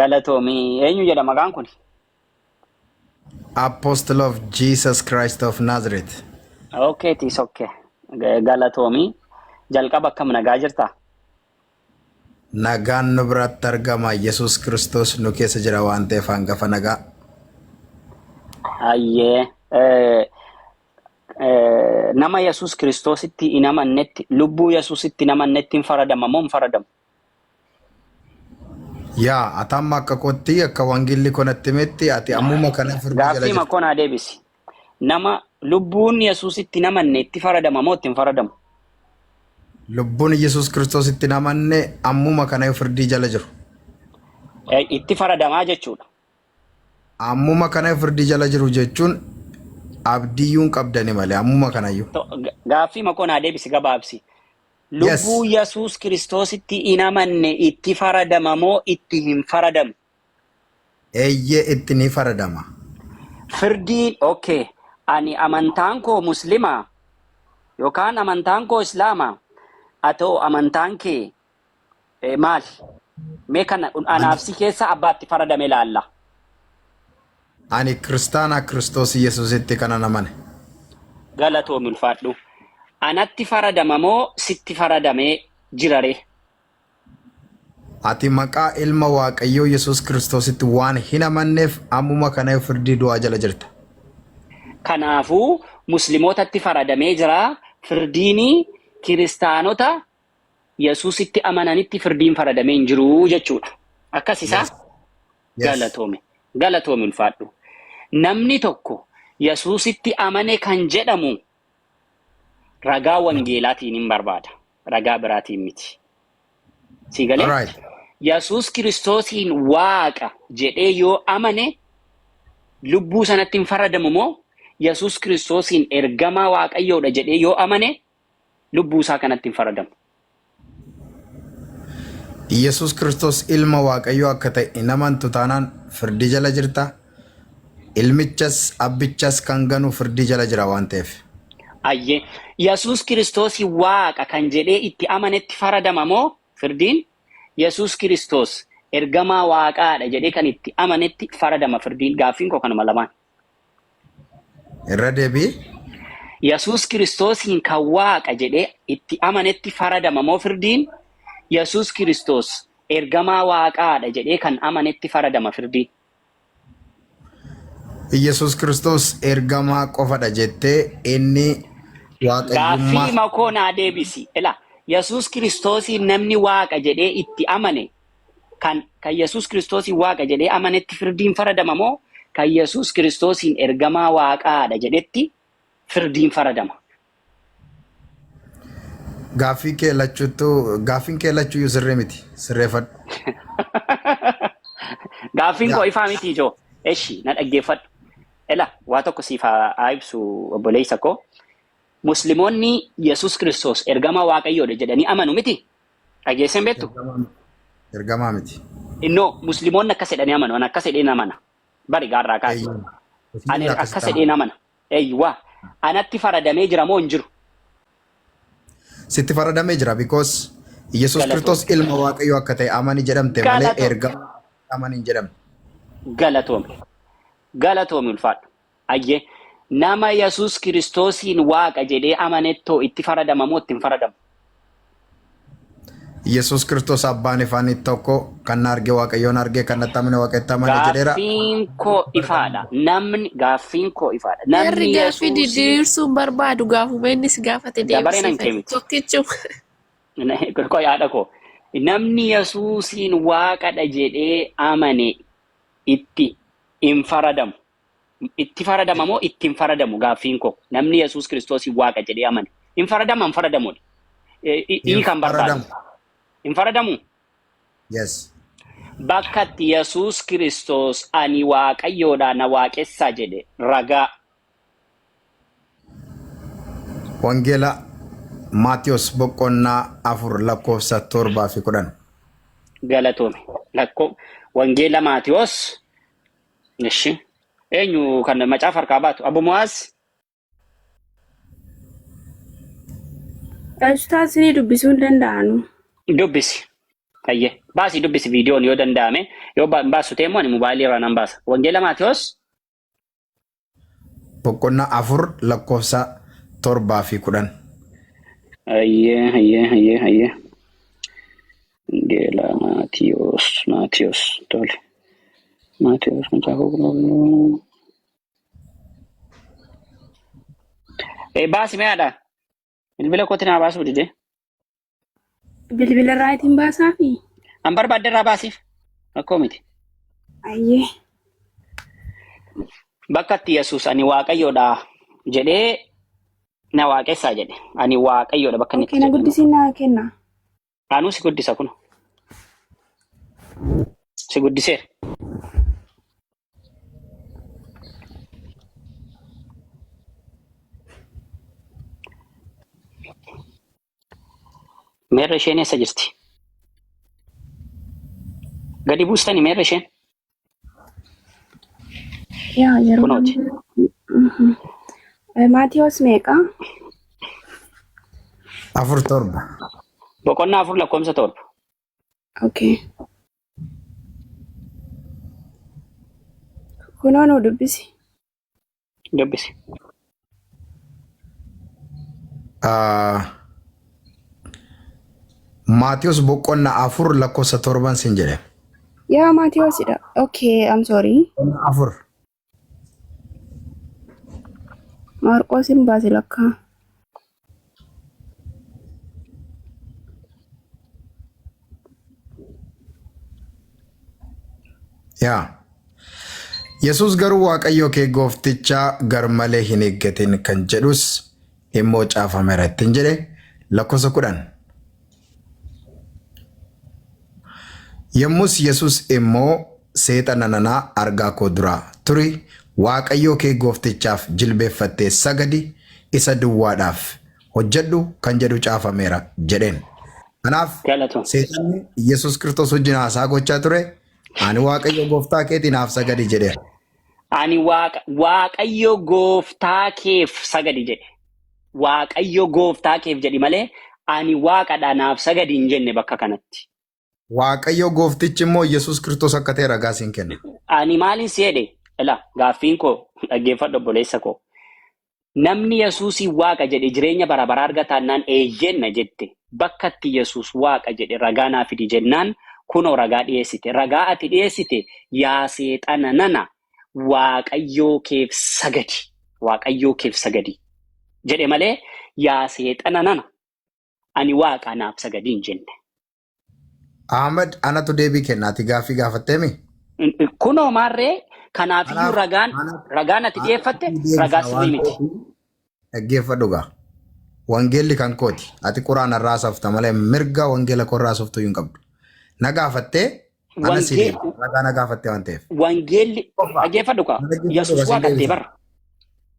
Galatoomii eenyu jedhama maqaan kun? Apostle of Jesus Christ of Nazareth. Okay, tis okay. Galatoomii jalqaba akkam nagaa jirta? Nagaan nu biratti argama. Yesus Kristos nu keessa jira waan ta'eef hangafa nagaa. Hayyee nama Yesus Kiristoositti hin amannetti lubbuu Yesuusitti hin amannetti hin faradama moo hin faradamu? Yaa atamma akka kootti akka wangeelli konatti metti ati ammuma kana firdii jala Gaaffii jirta. makoonaa deebisi. Nama lubbuun Yesuusitti hin amanne itti faradama moo itti hin faradamu? Lubbuun Yesus Kristositti hin amanne ammuma kana firdii jala jiru. Itti faradamaa jechuudha. Ammuma kana firdii jala jiru jechuun abdiyyuun qabdani malee ammuma kanayyuu. Gaaffii makoonaa deebisi gabaabsi. Lubbuu Yesus Kiristoositti hin amanne itti faradama moo itti hin faradamu? Eeyyee itti ni faradama. Firdiin okay. Ani amantaan koo muslimaa yookaan amantaan koo islaamaa haa ta'u amantaan kee maali? Mee kana anaafsi keessa abbaatti faradame ilaalla. Ani kiristaana Kiristoos Yesuusitti kanan amane. Galatoomi ulfaadhu. Anatti faradama moo sitti faradamee jirare? Ati maqaa ilma Waaqayyoo Yesus Kiristoositti waan hin amanneef ammuma kana firdii du'aa jala jirta. Kanaafuu musliimootatti faradamee jira. Firdiin kiristaanota Yesuusitti amananitti firdiin faradamee hin jiru jechuudha. Akkas isaa? Galatoomi. Galatoomi ulfaadhu. Namni tokko Yesuusitti amane kan jedhamu ragaa wangeelaatiin hin barbaada. Ragaa biraatiin miti. Si galee? Yesus Kiristoosiin Waaqa jedhee yoo amane lubbuu sanatti hin faradamu moo Yesus Kiristoosiin ergamaa Waaqayyoodha jedhee yoo amane lubbuu isaa kanatti hin faradamu? Yesus Kristos ilma Waaqayyoo akka ta'e hin amantu taanaan firdii jala jirta. Ilmichas abbichas kan ganu firdii jala jira waan ta'eef. Ayyee Yesus Kiristoosii Waaqa kan jedhee itti amanetti faradama moo firdiin? Yesus Kiristoos ergamaa Waaqaadha jedhee kan itti amanetti faradama firdiin. Gaaffiin koo kanuma lamaan. Irra deebii. Yesus Kiristoosiin kan Waaqa jedhee itti amanetti faradama moo firdiin? Yesus Kiristoos ergamaa Waaqaadha jedhee kan amanetti faradama firdiin. Yesus Kristos ergamaa qofadha jettee inni Waaqayyummaa. Gaaffii makoonaa deebisi. Ila Yesus Kiristoosiin namni Waaqa jedhee itti amane kan Yesus Kiristoosiin Waaqa jedhee amanetti firdiin faradama moo kan Yesus Kiristoosiin ergamaa Waaqaadha jedhetti firdiin faradama? Gaaffii kee lachuu sirrii miti. Sirreeffadhu. Gaaffiin koo ifaa miti ijoo. Eshi na dhaggeeffadhu. Ela waa tokko siif haa ibsu obboleessa koo. Musliimoonni Yesus Kiristoos ergamaa Waaqayyoodha jedhanii amanu miti? Dhageesseen beektu? Ergamaa miti. Innoo musliimoonni akkas jedhanii amanu. Ani akkas jedheen amana. Bari gaarraa kaasi. Ani akkas jedheen amana. Eeyyuwaa. Anatti faradamee jira moo hin jiru? Sitti faradamee jira because Yesus Kristos ilma Waaqayyoo akka ta'e amani jedhamte malee ergamaa amani hin jedhamne. Galatoomi. Galatoomi ulfaadhu. Ayyee nama Yesus Kiristoosiin Waaqa jedhee amanettoo itti faradama moo itti hin faradamu? Yesus Kristos abbaan ifaanii tokko kan arge Waaqayyoon arge kan natti amane Waaqetti amane jedheera. Gaaffiin koo ifaadha. Gaaffiin koo ifaadha. Namni gaaffii diddiirsuun barbaadu gaafuma innis gaafate deebisee tokkichu. Koo yaada koo. Namni Yesuusiin Waaqadha jedhee amane itti hin faradamu. Itti faradama moo itti hin faradamu? Gaaffiin koo. Namni Yesus Kiristoosiin Waaqa jedhee amane. Hin faradama hin faradamu? Kan barbaadu. Hin faradamu? Yes. Bakka itti Yesus Kiristoos ani Waaqayyoodha na waaqessaa jedhe ragaa. Wangeela Maatiyos boqonnaa 4 lakkoofsa 7-10. Galatoome. Wangeela Maatiyos. Eshi. Eenyu kan macaafa harkaa baatu? Abbo Mu'aaz? Ustaas ni dubbisuu hin danda'anu. Dubbisi. Hayyee baasii dubbisi viidiyoon yoo danda'ame yoo baasu ta'e immoo ani mobaayilii irraa nan baasa. Wangeela Maatiyos boqonnaa 4 lakkoofsa 7 fi 10. Hayyee. Wangeela Maatiyos tole. Maatiyos macaafa qulqulluu. Baasi meeqadha? Bilbila kootti naa baasuu dide. Bilbila irraatiin baasaa fi An barbaadde irraa baasiif. Akkoo miti. ayyee Bakka itti Yesuus ani Waaqayyoodha jedhee na waaqessaa jedhe. Ani Waaqayyoodha bakka inni itti kenna jedhe. guddisiin naa kenna. Anuu si guddisa kun. Si guddiseera. Meerra isheen eessa jirti? Gadi buustanii meerra isheen? Yaa yeroo Kunooti. Maatiyos meeqa? 4:7. Boqonnaa 4 lakkoofsa 7. Okay. Kunoo nu dubbisi. Dubbisi. Maatiyos boqonnaa 4 lakkoofsa 7 sin jedhe. Yaa Maatiyosidha. Okay, I'm sorry. 4. Maarqoosin baase lakkaa. Yaa. Yesuus garuu Waaqayyo kee gooftichaa gar malee hin eeggatin kan jedhus immoo caafameera ittiin jedhe lakkoofsa 10. Yommus Yesuus immoo seexana nanaa argaa koo duraa turi Waaqayyo kee gooftichaaf jilbeeffattee sagadi isa duwwaadhaaf hojjedhu kan jedhu caafameera jedheen. Kanaaf Galatoon. seexanni Yesuus Kiristoos wajjin haasaa gochaa ture. Ani Waaqayyo gooftaa keetiin naaf sagadi jedheera. Ani Waaqayyo gooftaa keef sagadi jedhe. Waaqayyo gooftaa keef jedhi malee ani Waaqadha naaf sagadi hin jenne bakka kanatti. Waaqayyo gooftichi immoo Yesuus Kiristoos akka ta'e ragaa siin kenna. Ani maalin si jedhe? Ila gaaffiin koo dhaggeeffadhu obboleessa koo. Namni Yesuusii Waaqa jedhe jireenya bara baraa argataannaan eeyyenna jette. Bakka itti Yesuus Waaqa jedhe ragaa naa fidi jennaan kunoo ragaa dhiyeessite. Ragaa ati dhiyeessite yaa seexana nana Waaqayyoo keef sagadi. Waaqayyoo keef sagadi. Jedhe malee yaa seexana nana ani Waaqa naaf sagadi hin jenne. Ahmed anatu deebii kennaati gaaffii gaafatteemi. Kunoo maarree kanaafiyyuu ragaan ati dhiyeeffatte ragaa sirrii miti. Dhaggeeffadhu gaa. Wangeelli kan kooti. Ati quraana irraa safta malee mirga wangeela koo irraa saftuu hin qabdu. Na gaafattee ana si deema. Ragaa na gaafattee waan ta'eef. Wangeelli dhaggeeffadhu kaa Yesuus Waaqattee barra.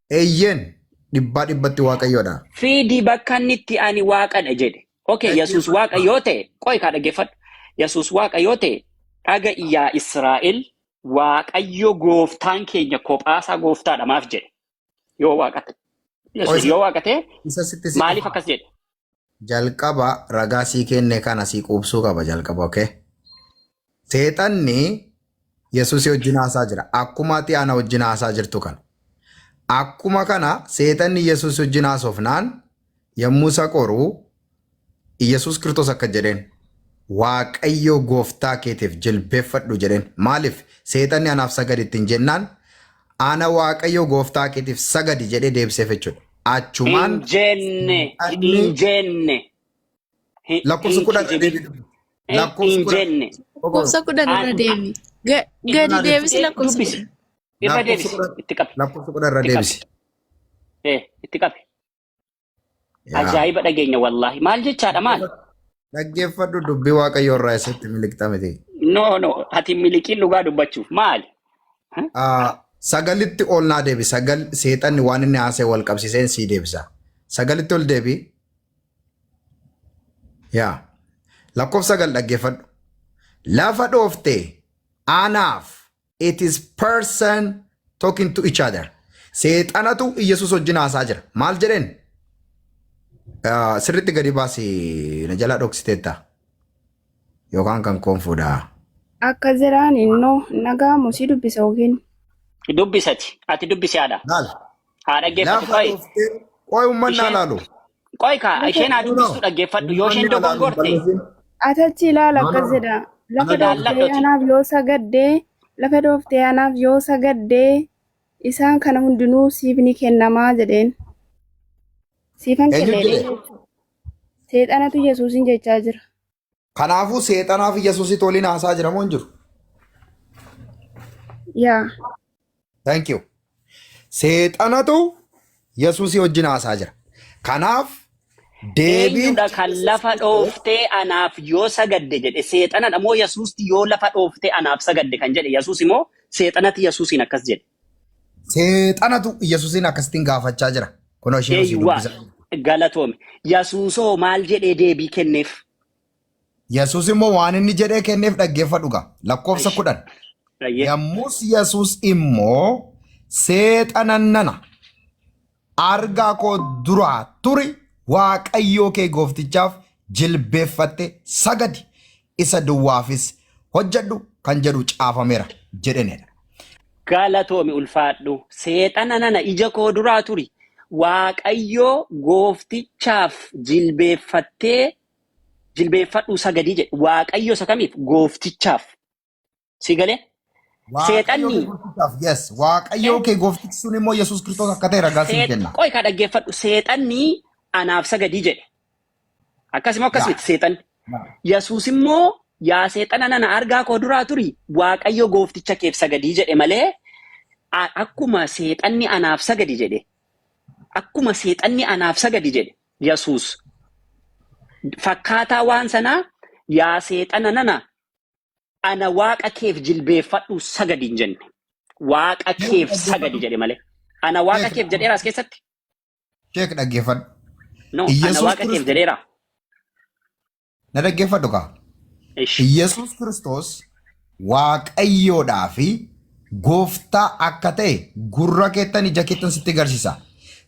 Eeyyeen dhibbatti Waaqayyoodha. Fiidii bakka inni itti ani Waaqadha jedhe. Okay, Yesuus Waaqa yoo ta'e qo'i kaa dhaggeeffadhu. Yesuus Waaqa yoo ta'e dhaga iyyaa Israa'el Waaqayyo gooftaan keenya kophaasaa gooftaadha maaf jedhe. Yoo Waaqate. Yesuus yoo Waaqate maaliif akkas jedhe? Jalqaba ragaa sii kenne kana sii quubsuu qaba jalqaba, okay? Seexanni Yesuus wajjin haasaa jira. Akkuma ati ana wajjin haasaa jirtu kana. Akkuma kana seexanni Yesuus wajjin haasofnaan yommuu isa qoru Yesuus Kiristoos akka jedheen Waaqayyo gooftaa keetiif jilbeeffadhu jedheen. Maaliif seexanni anaaf sagadi ittiin jennaan ana Waaqayyo gooftaa keetiif sagadi jedhee deebiseef jechuudha. Achumaan hin jenne. lakkoofsa 10 deebii. Lakkoofsa 10 irra deebi. Gadi deebisi lakkoofsa 10. Irra deebisi. Itti qabi. Lakkoofsa 10 irra deebisi. Itti qabi. Ajaa'iba dhageenya wallaahi. Maal jechaadha maal? Dhaggeeffadhu dubbii Waaqayyoo irraa eessatti miliqxa miti. No. Ati miliqiin dhugaa dubbachuuf maali? Sagalitti ol naa deebi. Sagal seexanni waan inni haasee wal qabsiiseen sii deebisa. Sagalitti ol deebi. Yaa. Lakkoofsa 9 dhaggeeffadhu. Lafa dhooftee anaaf it is person talking to each other. Seexanatu Yesuus wajjin haasaa jira. Maal jedheen? Sirriitti gadi baasi na jalaa dhoksiteetta. yookaan kan koon fuudhaa. Akka jiraan innoo nagaamu si dubbisa yookiin. Dubbisati. Ati dubbisi haadha. Laal. Haa dhaggeeffatu Lafa qo'i. dhuftee qo'i uummanni Isheen laalu. qo'i kaa isheen haa dubbistu dhaggeeffadhu yoo isheen dogongorte. Atachi ilaala akkas jedha. Lafa dhooftee anaaf yoo sagaddee lafa dhooftee anaaf yoo sagaddee isaan kana hundinuu siif ni kennamaa jedheen. Siifan Eenyu kennee jedhe? seexanatu Yesuusin jechaa jira. Kanaafuu seexanaaf Yesuusitti waliin haasaa jira moo hin jiru? Yaa. Thank you. Seexanatu Yesuusii wajjin haasaa jira. Kanaaf deebiin Eenyudha kan lafa dhooftee anaaf yoo sagadde jedhe seexanadha moo Yesuusti yoo lafa dhooftee anaaf sagadde kan jedhe Yesuus immoo seexanati Yesuusiin akkas jedhe. seexanatu Yesuusiin akkasittiin gaafachaa jira. Kunoo isheen hojii Eeyyuwaa dubbisa. galatoome. Yesuusoo maal jedhee deebii kenneef? Yesuus immoo waan inni jedhee kenneef dhaggeeffadhu gaa. Lakkoofsa 10. Rayyee. Yommus Yesuus immoo seexanan nana argaa koo duraa turi Waaqayyoo kee gooftichaaf jilbeeffatte sagadi isa duwwaafis hojjedhu kan jedhu caafameera jedhanidha. Galatoomi ulfaadhu. Seexana nana ija koo duraa turi. Waaqayyoo gooftichaaf jilbeeffadhu sagadii jedhe. Waaqayyo isa kamiif? Gooftichaaf. Si galee? Seexanni. Yes, Waaqayyoo kee gooftichi sun immoo Yesuus Kiristoos akka ta'e ragaa siin kenna. Qo'i kaa dhaggeeffadhu. Seexanni anaaf sagadii jedhe. Akkasuma akkasumatti seexanni. Yesuus immoo yaa seexana nana argaa koo duraa turi Waaqayyo goofticha keef sagadii jedhe malee akkuma seexanni anaaf sagadi jedhe. Akkuma seexanni anaaf sagadi jedhe Yesuus. Fakkaataa waan sanaa yaa seexana nana ana waaqa keef jilbeeffadhu sagadi hin jenne. Waaqa keef sagadi jedhe malee. Ana waaqa keef jedheera as keessatti? Sheek dhaggeeffadhu. No, ana waaqa keef jedheera. Na dhaggeeffadhu kaa. Ishi. Yesuus Kiristoos Waaqayyoodhaa fi gooftaa akka ta'e gurra keettan ija keettan sitti agarsiisa.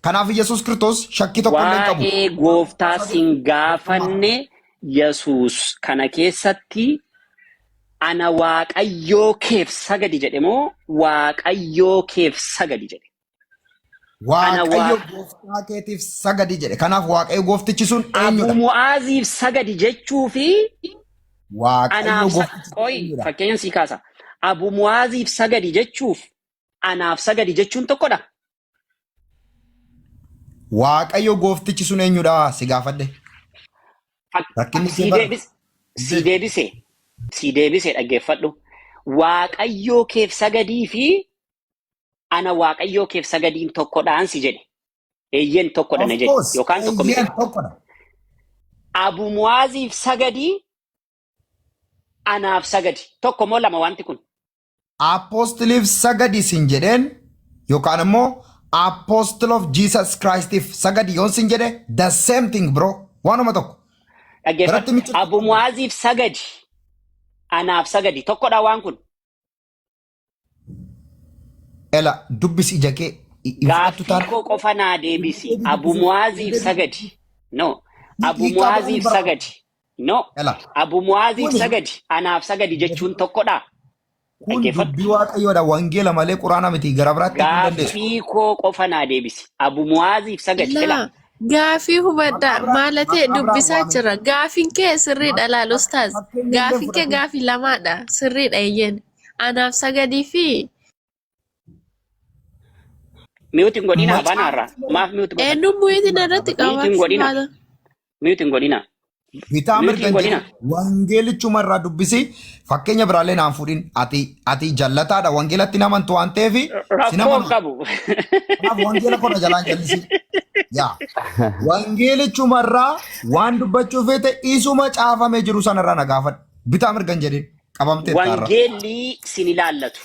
Kanaaf Yesuus Kiristoos shakkii tokko illee hin qabu. Waa'ee gooftaa sin gaafanne Yesuus kana keessatti ana Waaqayyoo keef sagadi jedhe moo Waaqayyoo keef sagadi jedhe? Waaqayyo gooftaa keetiif sagadi jedhe. Kanaaf Waaqayyo gooftichi sun Abu eenyudha? Mu'aaziif sagadi jechuu fi Waaqayyo anaaf gooftichi sun qo'i eenyudha? fakkeenya sii kaasa. Abu Mu'aaziif sagadi jechuuf anaaf sagadi jechuun tokkodha. Waaqayyo gooftichi sun eenyudha si gaafadhe. Rakkinni kee bara. Si deebise dhaggeeffadhu. Waaqayyoo keef sagadii fi ana Waaqayyoo keef sagadiin tokkodhaan si jedhe. Eeyyeen tokkodha na Of jedhe. course, Yookaan tokko miti. eeyyeen tokkodha. Abu Mu'aaziif sagadii anaaf sagadi. Tokko moo lama wanti kun? Apostoliif sagadi sin jedheen yookaan immoo Apostle of Jesus Christiif sagadi yoon sin jedhe the same thing bro. Waanuma tokko. Biratti Dhaggeeffadhu. michuu Abu Mu'aaziif sagadi anaaf sagadi. Tokkodha waan kun. ela dubbisi ija kee ifatu Gaaffii taana. koo qofa naa deebisi. Abu Mu'aaziif sagadi. No. Abu Hiikaa bahuu Mu'aaziif bara. sagadi. No. Ela Abu Mu'aaziif Kuni- sagadi. Anaaf sagadi jechuun tokkodha. kun Dhaggeeffadhu. dubbii Waaqayyoodha wangeela malee quraana miti gara biraatti hin dandeessu. Gaaffii koo qofa naa deebisi. Abu Mu'aaziif sagadi. La Fila. gaafii hubadha maalatee dubbisaa jira gaafiin kee sirriidha laal ustaaz gaafiin kee gaafii lamaadha sirriidha eeyyeen anaaf sagadii fi Miyuuti hin godhina banaarra. Maaf miyuuti godhina? eenyuun bu'iitiin irratti Miyuuti hin godhina. qabaachuu Miyuuti hin godhina. Bitaa Miyuuti hin mirga godhina. wangeelichuma irraa dubbisi fakkeenya biraallee naan fuudhin ati jallataadha wangeelatti hin amantu waan ta'eef sin Rakkoo amanu. qabu. Kanaaf wangeela kona jalaan jallisi. Yaa wangeelichuma irraa waan dubbachuu feete isuma caafamee jiru sanarraa na gaafadhu. Bitaa mirga hin jedhin qabamtee taarra. Wangeelli sin ilaallatu.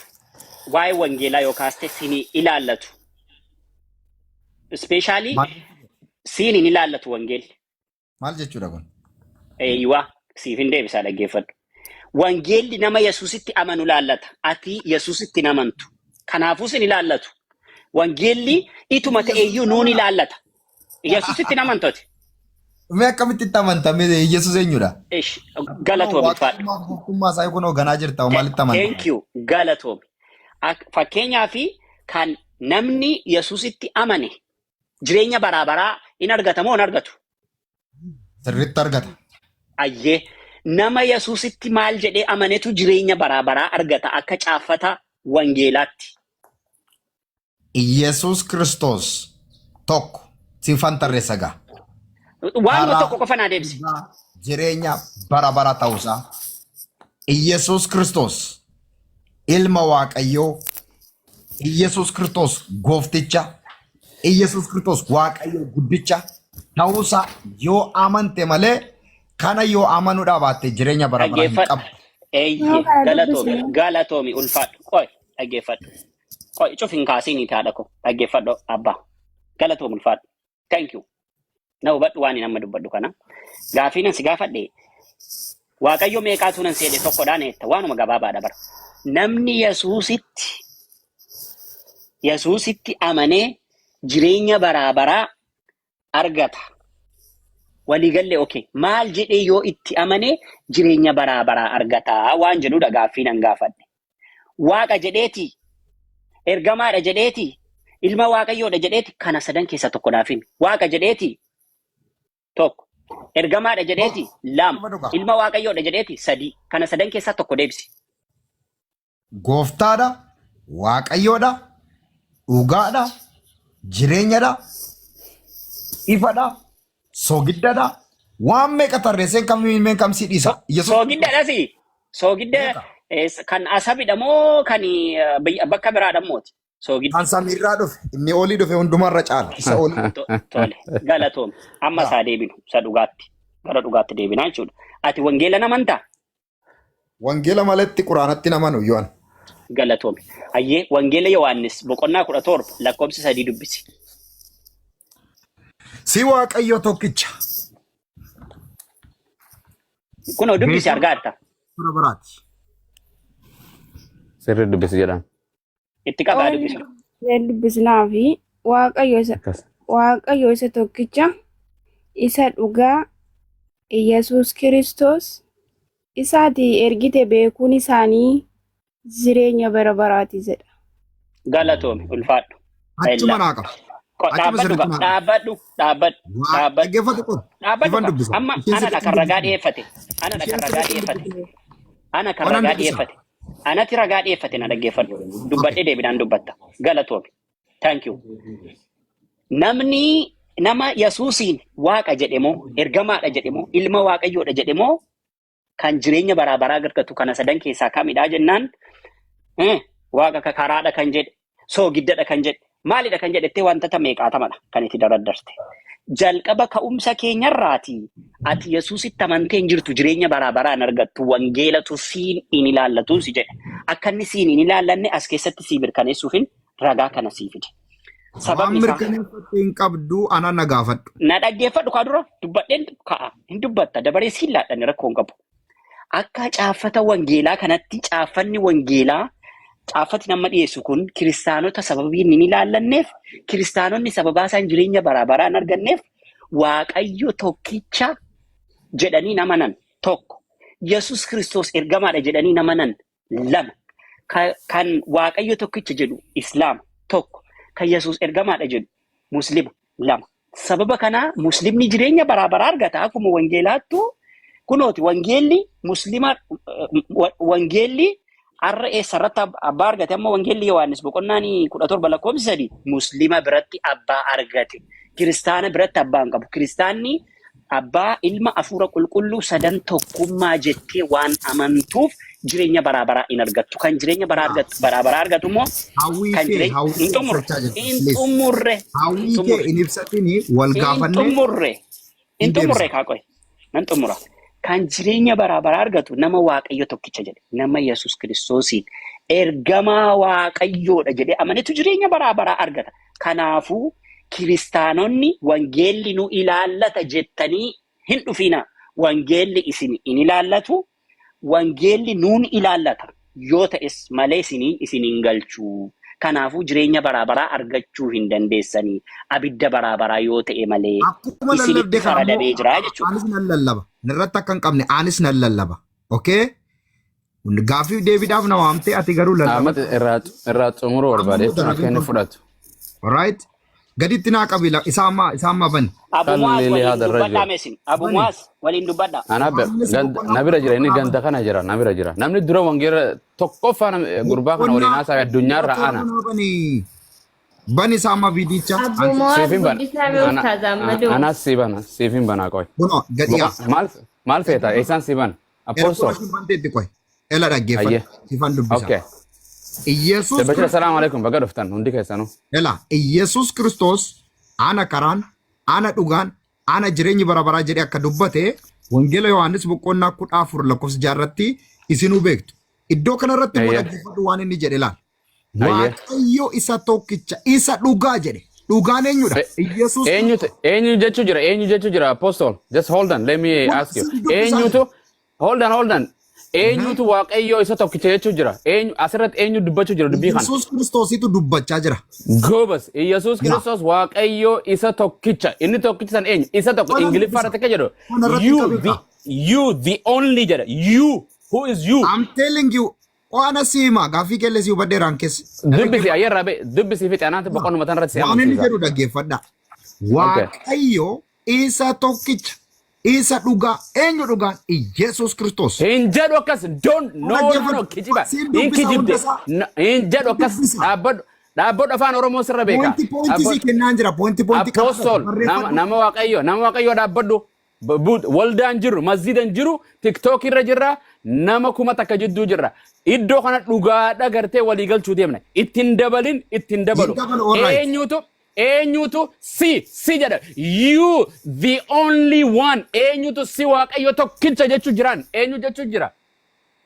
Waa'ee wangeelaa yookaas ta'e sin ilaallatu. Ispeeshaalii siin hin ilaallatu wangeelli. Maal jechuudha kun? Eeyyuwaa siif hin deebisaa dhaggeeffadhu. Wangeelli nama Yesuusitti amanu ilaallata. Ati Yesuusitti hin amantu. Kanaafuu sin ilaallatu. Wangeelli ituma ta'eeyyuu nuun ilaallata. Yesuusitti hin amantooti. Mee akkamitti itti amantame Yesuus eenyudha? Ish galatoomi ulfaadhu. Waaqummaa gootummaa isaa kun hoogganaa jirta maalitti amantame? Thank you galatoomi. Fakkeenyaaf kan namni Yesuusitti amane jireenya baraa baraa in argata moo hin argatu? Sirriitti argata. Ayyee nama Yesuusitti maal jedhee amanetu jireenya baraa baraa argata akka caaffata wangeelaatti. Yesuus Kiristoos tokko siifan tarreessa gaa. Waan tokko qofa naa deebisi. Jireenya bara bara ta'uusaa. Yesuus Kiristoos ilma Waaqayyoo. Yesuus Kiristoos goofticha. Yesuus Kiristoos Waaqayyoo guddicha ta'uusaa yoo amante malee kana yoo amanuudhaa baatte jireenya bara bara hin qabu. Eeyyee galatoomi ulfaadhu. Qoy dhaggeeffadhu. Qoy cufin kaasiin itti haadha koo dhaggeeffadhu abbaa. Galatoomi ulfaadhu. Thank you. Na hubadhu waan nama dubbadhu kana. Gaafii nan si gaafadhe. Waaqayyo meeqaatu nan seede tokkodhaan eetta waanuma gabaabaadha bara. Namni Yesuusitti amanee jireenya baraa baraa argata. Waliigalee okay. Maal jedhee yoo itti amanee jireenya baraa baraa argata waan jedhudha gaaffii nan gaafadhe. Waaqa jedheeti, ergamaadha jedheeti, ilma Waaqayyoodha jedheeti kana sadan keessa tokkodhaaf himi. Waaqa jedheeti tokko, ergamaadha jedheeti lama, ilma Waaqayyoodha jedheeti sadii kana sadan keessa tokko deebisi. Gooftaadha, Waaqayyoodha, dhugaadha, jireenyadha, ifadha, sogiddadha. Waan meeqa tarreesseen kamiin kamsi dhiisa? Sogiddadha si. Sogidda kan asabidha moo kan bakka biraadha mooti? Kan samiirraa dhufe inni olii dhufe hundumarra caala. Isa olii. Tole galatoom. Amma isaa deebinu isa dhugaatti gara dhugaatti deebinaa jechuudha. Ati wangeela namantaa? Wangeela malatti quraanatti namanu yoon. Galatoomi. Ayyee wangeela Yohaannis boqonnaa 17 lakkoofsa 3 dubbisi. Si Waaqayyo tokkicha. Kunoo dubbisi argatta. Bara baraati. Sirri dubbisi jedhama. Itti qabaa dubbisu. Dubbisnaa fi Waaqayyo isa tokkicha isa dhugaa Yesuus Kiristoos isaati ergite beekuun isaanii jireenya bara baraati jedha. Galatoomi ulfaadhu. Achuma naa qaba. Dhaabbadhu. Amma ana kan ragaa dhiyeeffate. Anati ragaa dhiyeeffate na dhaggeeffadhu. Dubbadhee deebinaan dubbatta. Galatoomi. Thank you. Nama Yesuusiin Waaqa jedhemoo, ergamaadha jedhemoo, ilma Waaqayyoodha jedhemoo kan jireenya baraa baraa argatu kana sadan keessaa kamidhaa jennaan Waaqa kakaraadha kan jedhe, soogiddadha kan jedhe, maalidha kan jedhettee wantata meeqaatamadha kan itti daraddarte. Jalqaba ka'umsa keenyarraati ati Yesuusitti amantee hin jirtu jireenya baraa baraan argattu wangeelatu siin in ilaallatu si jedhe. Akka inni siin in ilaallanne as keessatti sii mirkaneessuufin ragaa kana sii fide. Sababni isaa mirkaneeffate hin qabdu ana na gaafadhu. Na dhaggeeffadhu kaa dura dubbadheen ka'a hin dubbatta dabaree siin laadhanne rakkoo hin qabu. Akka caaffata wangeelaa kanatti caaffanni wangeelaa caaffati nama dhiyeessu kun kiristaanota sababii inni ilaallanneef kiristaanonni sababaa isaan jireenya baraa baraan arganneef Waaqayyo tokkicha jedhanii namanan tokko Yesuus Kiristoos ergamaadha jedhanii namanan lama kan Waaqayyo tokkicha jedhu Islaama tokko kan Yesuus ergamaadha jedhu Muslima lama. Sababa kana Muslimni jireenya baraa baraa argata akkuma wangeelaattu kunooti wangeelli arra eessarratti abbaa argate amma wangeelli Yohaannis boqonnaan 17 lakkoofsa 3 Muslima biratti abbaa argate. Kiristaana biratti abbaa hin qabu. Kiristaanni abbaa ilma hafuura qulqulluu sadan tokkummaa jettee waan amantuuf jireenya baraa baraa in argattu. Kan jireenya baraa baraa argatu immoo kan jireenya hin xumurre kaaqoy nan xumura. Kan jireenya baraa baraa argatu nama Waaqayyo tokkicha jedhe nama Yesuus Kiristoosiin ergamaa Waaqayyoodha jedhee amanetu jireenya baraa baraa argata. Kanaafuu kiristaanonni wangeelli nu ilaallata jettanii hin dhufina. Wangeelli isin in ilaallatu, wangeelli nuun ilaallata yoo ta'es malee isin hin galchu. Kanaafuu jireenya bara baraa argachuu hin dandeessanii. Abidda bara baraa yoo ta'e malee akkuma isinitti lallabde kana faradamee immoo jira jechuudha. anis nan lallaba. Nirratti akka hin qabne anis nan lallaba. Okay? Gaaffii deebiidhaaf na waamtee ati garuu lallaba. Ahmad irraa xumuruu barbaade akka inni fudhatu. Alright? Gaditti naa qabila isaa amma bani. Abu Kan Mu'aaz lili waliin haadha irra dubbadhaa jiru. meesin. Abu Mu'aaz waliin dubbadhaa. Nabira jira inni ganda kana jira nabira jira. Namni dura wangeera tokkoffaa gurbaa kana waliin haasaa addunyaarra ana. Bani isaa amma viidicha. Abu Mu'aaz Seefin guddisaa mee Ustaaz Ahmadu. Anas si bana seefin bana qoy. Kunoo gadiyaa. Maal feeta eessaan si bana? Apostol. Banteetti qoy. Ela dhaggeeffadha. Sifan dubbisa. Okay. Iyesus Bashir assalamu alaikum baga dhuftan hundi keessanuu. Ela Iyesus Kiristoos ana karaan, ana dhugaan, ana jireenyi bara baraa jedhee akka dubbate wangeela Yohaannis boqonnaa 14 lakkoofsa 6 irratti isinuu beektu. Iddoo kanarratti immoo dhaggeeffadhu waan inni jedhe laal. Waaqayyo isa tokkicha isa dhugaa jedhe. Dhugaan eenyudha? Iyesus Eenyu jechuu jira apostol. Just hold on let me ask you. Hold on. Eenyutu waaqayyo isa tokkicha jechuu jira. Asirratti eenyu dubbachuu jira dubbii kana. Iyesus Kiristoositu dubbachaa jira. Gobas Yesus Kristos waaqayyo isa tokkicha. Inni tokkicha san eenyu? Isa tokko Ingiliffaarra takka jedhu. You the only jedha. You who is you? I'm telling you Oana sima gaaffii keelles yu badde rankes. Dubbisi ayyarraa be dubbisi fi xanaatti boqonnuma tan irratti waan inni jedhu dhaggeeffadha. Waaqayyo isa tokkicha isa dhugaa eenyu dhugaan Iyesus Kiristoos. Hin jedhu akkas no kijiba. Hin kijibde. Hin jedhu akkas dhaabbadhu afaan Oromoo sirra beeka. Pointi si kennaan jira pointi Apostol nama waaqayyo dhaabbadhu. Waldaan jiru masjidan jiru TikTok irra jirra nama kuma takka jidduu jirra iddoo kana dhugaadha gartee walii galchuu deemna ittiin dabalu eenyutu si jedha you the only one eenyutu si waaqayyo tokkicha jechuu jiraan eenyu jechuu jira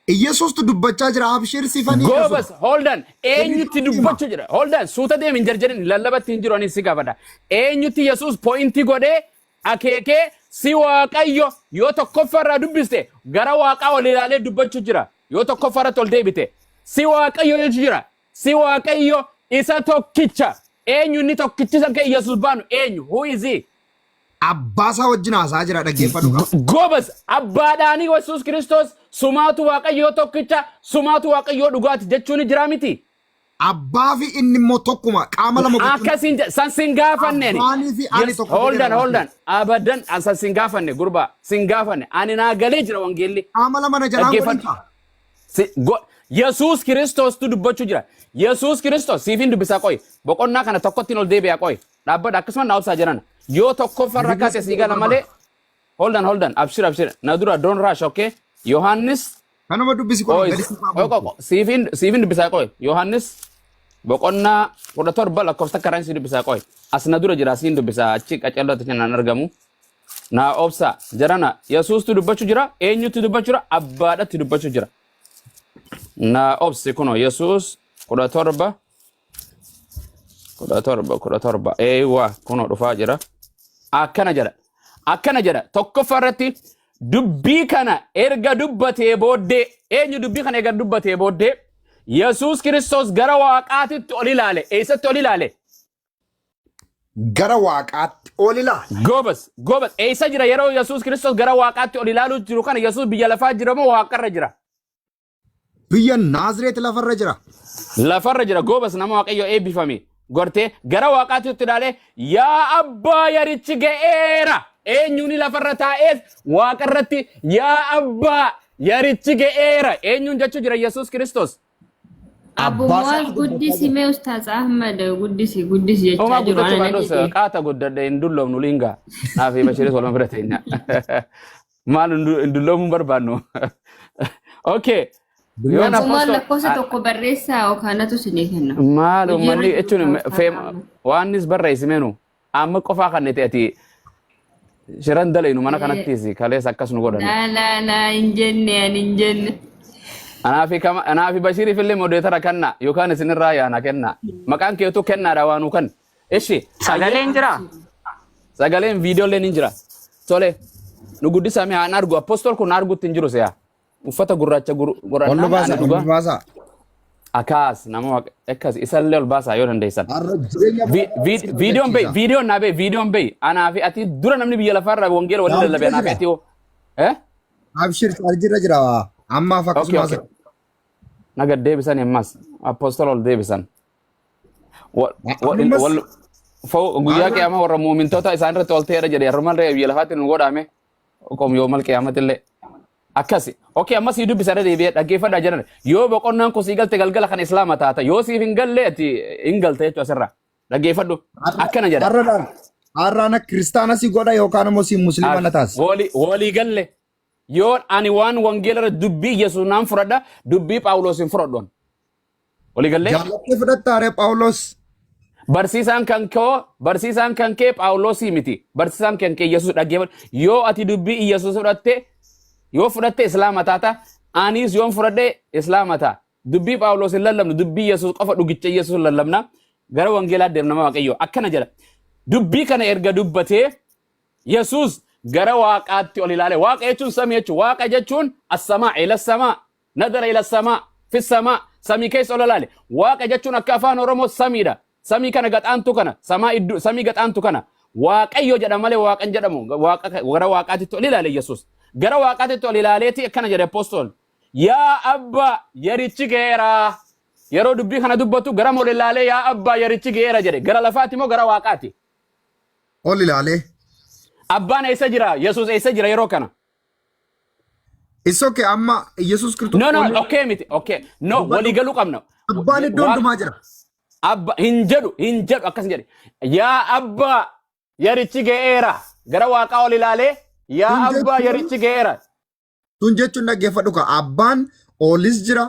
Iyesus tu dubbachaa jira abshir sifanii Gobas hold on eenyutti dubbachuu jira hold on suuta deemin jarjarin lallabatti hin jiru ani si gaafadha eenyutti Yesus pointi godhee akeekee si waaqayyo yoo tokkoffarraa dubbiste gara waaqaa ol ilaalee dubbachuu jira yoo tokkoffarratti ol deebite si waaqayyo jechuu jira si waaqayyo isa tokkicha eenyu inni tokkichisan kee Yesus baanu eenyu who is he Abbaasaa wajjin haasaa jira dhaggeeffadhu Gobas abbaadhaanii Yesus Kiristoos sumaatu waaqayyo tokkicha sumaatu waaqayyo dhugaati jechuun jira miti Abbaa fi inni immoo tokkuma qaama lama akkasin san sin gaafanne hold on abadan san sin gaafanne gurba sin gaafanne ani naa galee jira wangeelli qaama lama na jalaa godhita Yesus Kiristoos tu dubbachuu jira Yesus Kiristoos siifin dubbisaa qoy boqonnaa kana tokkotti ol deebi'a qoy dhaabbadha akkasuma na obsaa jiran yoo tokkoffan rakkaate sii gala malee hold on abshir na dura don't rush okay Yohaannis kanuma dubbisi qoy siifin dubbisaa qoy Yohaannis boqonnaa 17 lakkoofsa karaan si dubbisaa qoy asna dura jira siin dubbisaa achi qacelloota kennan argamu na obsa jarana Yesus tu dubbachuu jira eenyutu dubbachuu jira abbaadhatti dubbachuu jira na obsi kuno Yesus 17 eewa kuno dhufaa jira akkana jedha tokkoffaarratti dubbii kana erga dubbatee booddee eenyu dubbii kana erga dubbatee booddee Yesus Kiristoos gara waaqaatitti ol ilaale eessatti ol ilaale gara waaqaatti ol ilaale Gobas eessa jira yeroo Yesus Kiristoos gara waaqaatti ol ilaaluu jiru kana Yesus biyya lafaa jira moo waaqarra jira biyya Naazreet lafarra jira Gobas nama waaqayyo eebbifame gortee gara waaqaatitti ilaale yaa abbaa yarichi ga'eera eenyuuni lafarra taa'ees waaqarratti yaa abbaa yarichi ga'eera eenyuun jechuu jira Yesus Kiristoos Abu Mu'aaz guddisi mee Ustaaz Ahmad guddisi jechaa jiru ana qaata guddadde indulloomnu linga naafi bashiris walma bira teenya maal indulloomuu barbaannu okay Yoona Abu lakkoofsa tokko barreessaa yookaanatu sinii kenna maal ummanni jechuun waanis barreessimeenu amma qofaa kan ta'e shiran dalaynu mana kanattis kalees akkas nu godhan la hin jenne Anaafi Bashiri fillee modeetara kenna yookaan isinirraa yaana kenna maqaan keetu kennaadha waanuu kan ishi sagaleen jira sagaleen viidiyooleen hin jira tole nu guddisaa mee haan argu apostol kun argutti hin jiru si'a uffata gurraacha gurraacha dhugaa Akas nama akkas isallee ol baasaa yoo dandeessan. Har'a jireenya Viidiyoon bayi viidiyoon naa bayi viidiyoon bayi anaa fi ati dura namni biyya lafaarraa wangeela waliin lallabee anaa fi ati hoo. Abshir charjirra jira ammaaf akkasumas. Naga deebisan ammas apostol ol deebisan. Guyyaa qiyaamaa warra muumintoota isaan irratti ol ta'eera jedhee harmallee biyya lafaatti nu godhame qoom yoo mal qiyaamattillee. Akkasi. Okay, amma si dubbisa deebi'ee dhaggeeffadhaa jiran. Yoo boqonnaan kun sii galte galgala kan islaama taata. Yoo siif hin galle ati hin galte jechuudha asirraa. Dhaggeeffadhu. Akkana jedha. Har'aana kiristaana si godha yookaan immoo si musliima na taas. Walii galle. Yoo ani waan wangeela dubbii Yesuus naan fudhadha dubbii Phaawulos hin fudhadhuun. Walii galle. Jaallattee fudhattaare Phaawulos. Barsiisaan kan kee Phaawulosii miti. Barsiisaan kan kee Yesuus dhaggeeffadhu. Yoo ati dubbii Yesuus fudhatte yoo fudhatte islaama taata anis yoon fudhadhe islaama ta'a dubbii Phaawulos hin lallabnu dubbii Yesuus qofa dhugicha Yesuus lallabna gara wangeelaa deemna Waaqayyo akkana jedha dubbii kana erga dubbatee Yesuus gara waaqaatti ol ilaale waaqa jechuun samii jechuun waaqa jechuun as-samaa ila as-samaa nadara ila as-samaa fi as-samaa samii keessa ol ilaale waaqa jechuun akka afaan Oromoo samiidha samii kana gaxaantu kana samii gaxaantu kana Waaqayyo jedha malee waaqan jedhamu gara waaqaatti ol ilaale Yesuus gara waaqaatti ol ilaaleeti akkana jedhe apostol yaa abba yarichi geera yeroo dubbii kana dubbatu gara ol ilaalee yaa abba yarichi geera jedhe gara lafaati moo gara waaqaati ol ilaalee abbaan eessa jira Yesuus eessa jira yeroo kana It's okay amma Yesuus Kiristoos no okay miti okay no walii galuu qabna abbaan iddoo hundumaa jira abba hin jedhu akkas jedhe yaa abba yarichi geera gara waaqaa ol ilaalee yaa abbaa yarichi geera. Tun jechuun dhaggeeffadhu ka abbaan olis jira,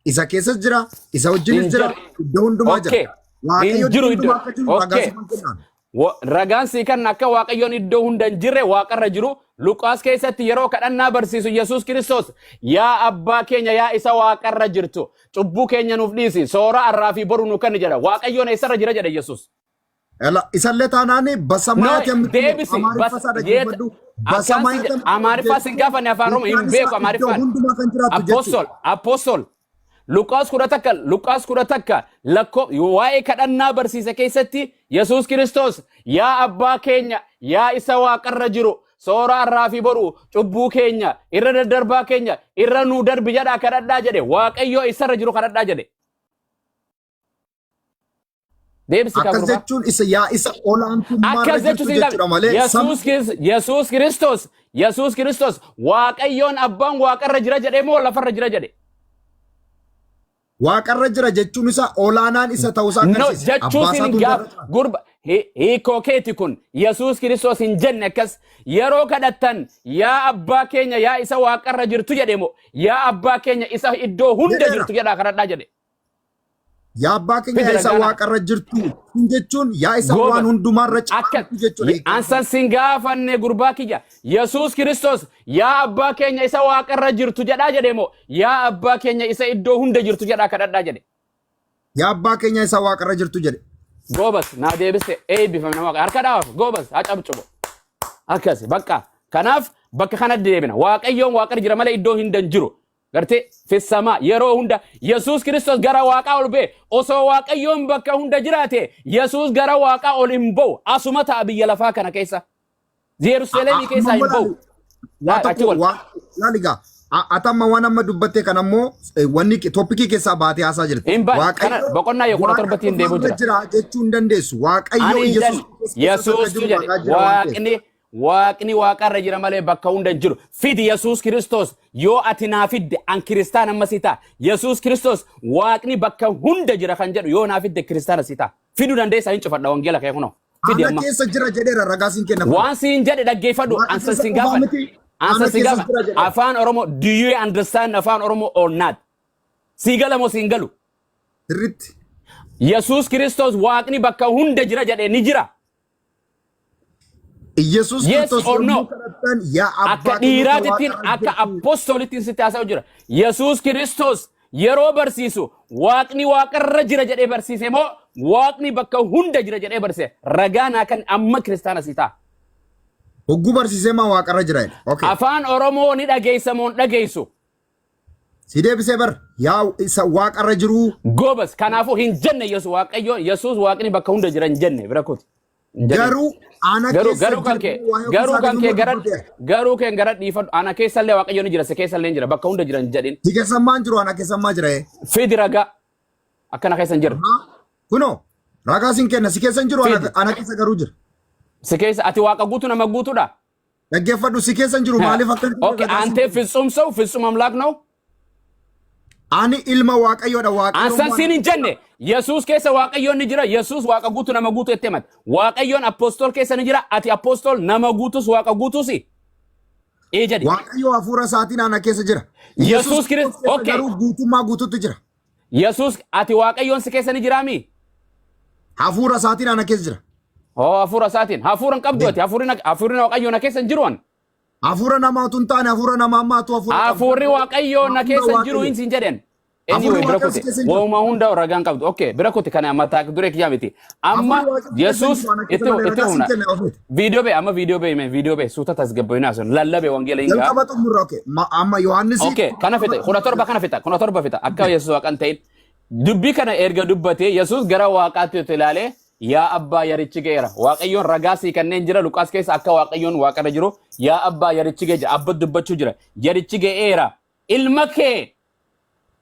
isa keessas jira, isa wajjinis jira, iddoo hundumaa jira. Waaqayyo iddoo hundumaa akka jiru ragaan sii kan akka Waaqayyoon iddoo hunda hin jirre waaqarra jiru Luqaas keessatti yeroo kadhannaa barsiisu Yesuus Kiristoos yaa abbaa keenya yaa isa waaqarra jirtu cubbuu keenya nuuf dhiisi soora arraa fi boru nu kan jedha Waaqayyoon eessarra jira jedha Yesuus. Isallee taanaani basamaayati Amaariffaa sin gaafanne afaan Oromoo hin beeku Amaariffaan. Apostol Luqaas kudha takka lakkoo waa'ee kadhannaa barsiisa keessatti Yesuus Kiristoos yaa abbaa keenya yaa isa waaqarra jiru soora arraa fi boru cubbuu keenya irra daddarbaa keenya irra nuu darbi jedhaa kadhadhaa jedhe Waaqayyoo isarra jiru kadhadhaa jedhe. Akkas jechuun isa olaantummaa jechuudha malee Yesuus Kiristoos Waaqayyoon abbaan waaqarra jira jedhee moo lafarra jira jedhe waaqarra jira jechuun isa olaanaan isa ta'uusaa agarsiisa jechuun gurba hiikoo keeti kun Yesuus Kiristoos hin jenne akkas yeroo kadhattan yaa abbaa keenya yaa isa waaqarra jirtu jedhe moo yaa abbaa keenya isa iddoo hunda jirtu jedhaa kadhadhaa jedhe yaa abbaa keenya yaa isa waaqarra jirtu jechuun yaa isa waan hundumaarra caaltu jechuudha. Ansan sin gaafanne gurbaa kiyya Yesuus Kiristoos yaa abbaa keenya isa waaqarra jirtu jedhaa jedhe moo yaa abbaa keenya isa iddoo hunda jirtu jedhaa kadhadhaa jedhe. Yaa abbaa keenya isa waaqarra jirtu jedhe. Goobas naa deebiste eebbifamne waaqa harka dhaaf goobas haa cabcubo akkasi bakka kanaaf bakka kanatti deebina Waaqayyoon waaqarra jira malee iddoo hin jiru. Garte fessama yeroo hunda Yesuus Kiristoos gara waaqaa ol ba'e osoo Waaqayyoon bakka hunda jiraate Yesuus gara waaqaa ol hin ba'u asuma ta'a biyya lafaa kana keessa Yerusaalemii keessa hin ba'u. Laaligaa atamma waan amma dubbatte kan ammoo wanni toopikii keessaa baatee haasaa jirti. Boqonnaa yoo kudha torbatti hin deemu jira jechuu hin dandeessu Waaqayyo Yesuus jedhe Waaqni waaqarra jira malee bakka hunda hin jiru. Fidi Yesuus Kiristoos yoo ati naa fidde an kiristaan amma si ta'a. Yesuus Kiristoos Waaqni bakka hunda jira kan jedhu yoo naa fidde kiristaana si ta'a. Fiduu dandeessaa hin cufadha wangeela kee kunoo. Fidi amma. Keessa jira jedheera ragaa siin kenna. Waan siin jedhe dhaggeeffadhu ansa siin gaafa. Afaan Oromoo do you understand afaan Oromoo or not? Sii gala moo siin galu? Sirriitti. Yesuus Kiristoos Waaqni bakka hunda jira jedhee ni jira. Yesus Kristos akka dhiiraatittiin akka apostolittiin sitti haasa'u jira. Yesuus Kiristoos yeroo barsiisu Waaqni waaqarra jira jedhee barsiise moo Waaqni bakka hunda jira jedhee barsiise ragaan kan amma kiristaana si ta'a. Hogguu barsiisee maa waaqarra jira. Afaan Oromoo ni dhageessa moo dhageessu? Si deebisee bar yaa isa waaqarra jiru. Gobas kanaafuu hin jenne Yesuus waaqni bakka hunda jira hin jenne bira kooti. Garuu ana keessa garuu kan gara dhiifadhu ana keessallee waaqayyoon jira se keessallee jira bakka hunda jira hin jedhin. Si keessammaan jiru ana keessammaa jira. Fidi ragaa akkana keessa hin jiru. Kuno ragaa sin kenna si keessa hin jiru ana keessa garuu jira. Si keessa ati waaqa guutuu nama guutuudha. Dhaggeeffadhu si keessa hin jiru maaliif akka Okay ante ፍጹም አምላክ ነው. Ani ilma waaqayyoodha waaqayyoon. Ansan sin hin jenne Yesuus keessa waaqayyoon ni jira Yesuus waaqa guutuu nama guutuu itti himat. Waaqayyoon apostol keessa ni jira ati apostol nama guutus waaqa guutusi. Ejadi. Waaqayyo hafuura isaatiin ana keessa jira. Yesuus Kiristoos okay. Garuu guutummaa guutuutu jira. Yesuus ati waaqayyoon si keessa ni jiraami. Hafuura isaatiin ana keessa jira. Oh hafuura isaatiin hafuura hin qabdu ati hafuurri waaqayyoon keessa hin jiru an. Hafuura namaatu hin taane hafuura namaa ammaatu hafuurri waaqayyoon keessa hin jiru hin jedhen. Anyway bira kote woma hunda ragaan qabdu okay bira kote kana amata dure kiyamiti amma Yesuus itti humna video be suuta tasgabboyna son lallabe wangela inga qabatu murra okay amma Yohannis okay kana feta kuna torba feta akka Yesuus waaqan ta'in dubbi kana erga dubbate Yesuus gara waaqaatti ilaale yaa abbaa yarichi geera waaqayyoon ragaasi kanneen jira Luqaas keessa akka waaqayyoon waaqarra jiru yaa abbaa yarichi geera abba dubbachuu jira yarichi geera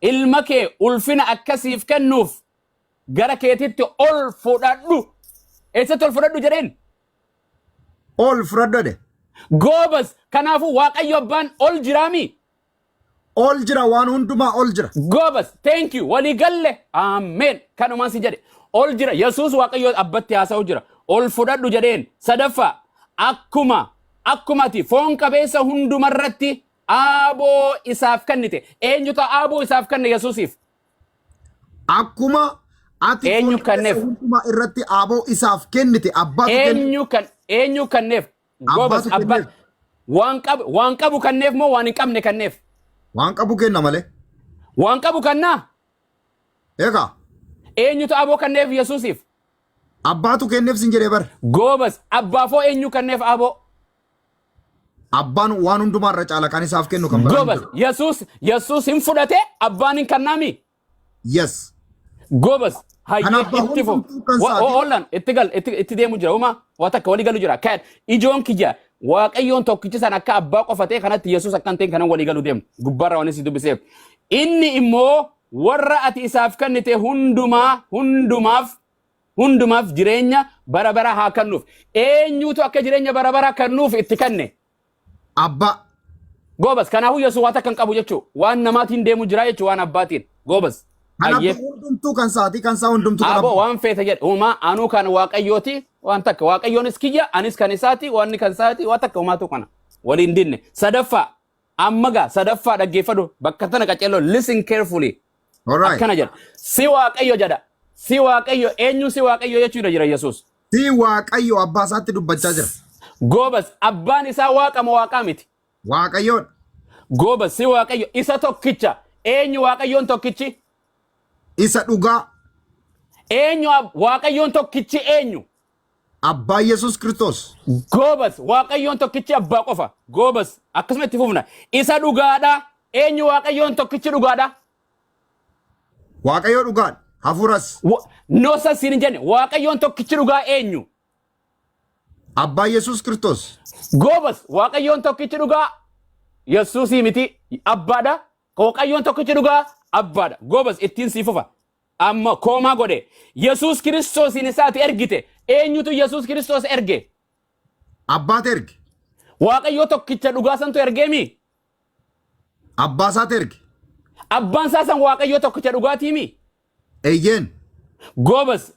ilma kee ulfina akkasiif kennuuf gara keetitti ol fudhadhu eessatti ol fudhadhu jedheen ol fudhadhu Gobas kanaafu waaqayyo abbaan ol jiraami ol jira waan hundumaa ol jira Gobas thank you walii galle amen kanumaan si jedhe ol jira Yesuus waaqayyo abbatti haasa'u jira ol fudhadhu jedheen sadaffa akkumati foon qabeessa hundumarratti Abo isaaf kannite eenyuta abo isaaf kanne Yesuusiif akkuma ati eenyu kanneef hunduma irratti abo isaaf kennite abbaatu eenyu kanneef Gobas abba waan qabu kanneef moo waan hin qabne kanneef waan qabu kenna malee waan qabu kanna ega eenyuta abo kanneef Yesuusiif abbaatu kenneef sin jedhee bar Gobas abbaafoo eenyu kanneef abo Abbaan waan hundumarra caala kan isaaf kennu kan Gobas Yesuus hin fudhate abbaan hin kannami Yes Gobas hayyee itti fu Holland itti deemu jira uma waa takka walii galu jira kan ijoon kiyya waaqayyoon tokkichi san akka abbaa qofatee kanatti Yesuus akkan ta'in kanan walii galu deemu gubbarra waan si dubbiseef inni immoo warra ati isaaf kennite hundumaaf jireenya bara bara haa kennuuf eenyutu akka jireenya bara bara kennuuf itti kenne Abba Gobas kanaafu Yesuus waa takkan qabu jechuu waan namaatiin deemu jira jechuu waan abbaatiin Gobas hayyee hundumtuu kan saati kan saa hundumtuu kan abo waan feeta jedhe uma anu kan waaqayyooti waan takka waaqayyoonis kiyya anis kan isaati waan kan saati waa takka umaatu kana waliin dinne sadaffa ammaga sadaffa dhaggeeffadhu bakka tana qaceello listen carefully akkana jedha si waaqayyo eenyu si waaqayyo jechuu jira Yesuus si waaqayyo abbaa isaatti dubbachaa jira Gobas abbaan isaa waaqa moo waaqa miti waaqayyoon Gobas si waaqayyo isa tokkicha eenyu waaqayyoon tokkichi isa dhugaa eenyu waaqayyoon tokkichi eenyu abbaa Yesuus Kiristoos Gobas waaqayyoon tokkichi abbaa qofa Gobas akkasuma itti fufna isa dhugaadha eenyu waaqayyoon tokkichi dhugaadha waaqayyo dhugaadha hafuuras noosa siin jenne waaqayyoon tokkichi dhugaa eenyu Abbaa Yesuus Kiristoos Gobas waaqayyoon tokkichi dhugaa Yesuusii miti abbaadha waaqayyoon tokkichi dhugaa abbaadha Gobas ittiin si fufa amma koomaa godhe Yesuus Kiristoosiin isaati ergite eenyutu Yesuus Kiristoos erge abbaat erge waaqayyoo tokkicha dhugaa santu ergeemi abbaasaat erge abbaan isaa san waaqayyoo tokkicha dhugaatiimi eeyyeen Gobas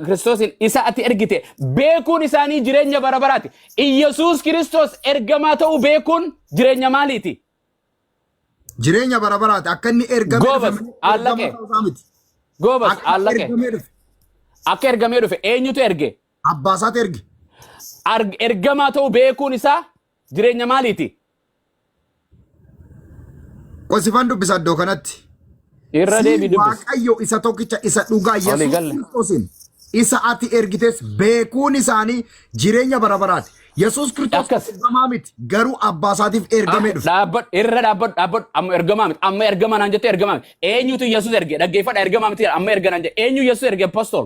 Kiristoosiin isa ati ergite beekuun isaanii jireenya bara baraati Yesuus Kiristoos ergamaa ta'uu beekuun jireenya maaliiti jireenya bara baraati akka inni ergamee Gobas allaqe Gobas allaqe akka ergamee dhufe eenyutu erge abbaasaat erge ergamaa ta'uu beekuun isaa jireenya maaliiti qosifan dubbisa iddoo kanatti irra deebi dubbis waaqayyo isa tokkicha isa dhugaa Yesuus Kiristoosiin isa ati ergites beekuun isaanii jireenya bara baraati Yesuus Kiristoos Akkas. ergamaa miti. Garuu abbaa isaatiif ergamee dhufe. Dhaabbadhu irra dhaabbadhu amma ergamaa miti amma ergamaa naan jette ergamaa miti eenyutu Yesuus erge dhaggeeffadha ergamaa miti amma erga naan jette eenyu Yesuus erge apostol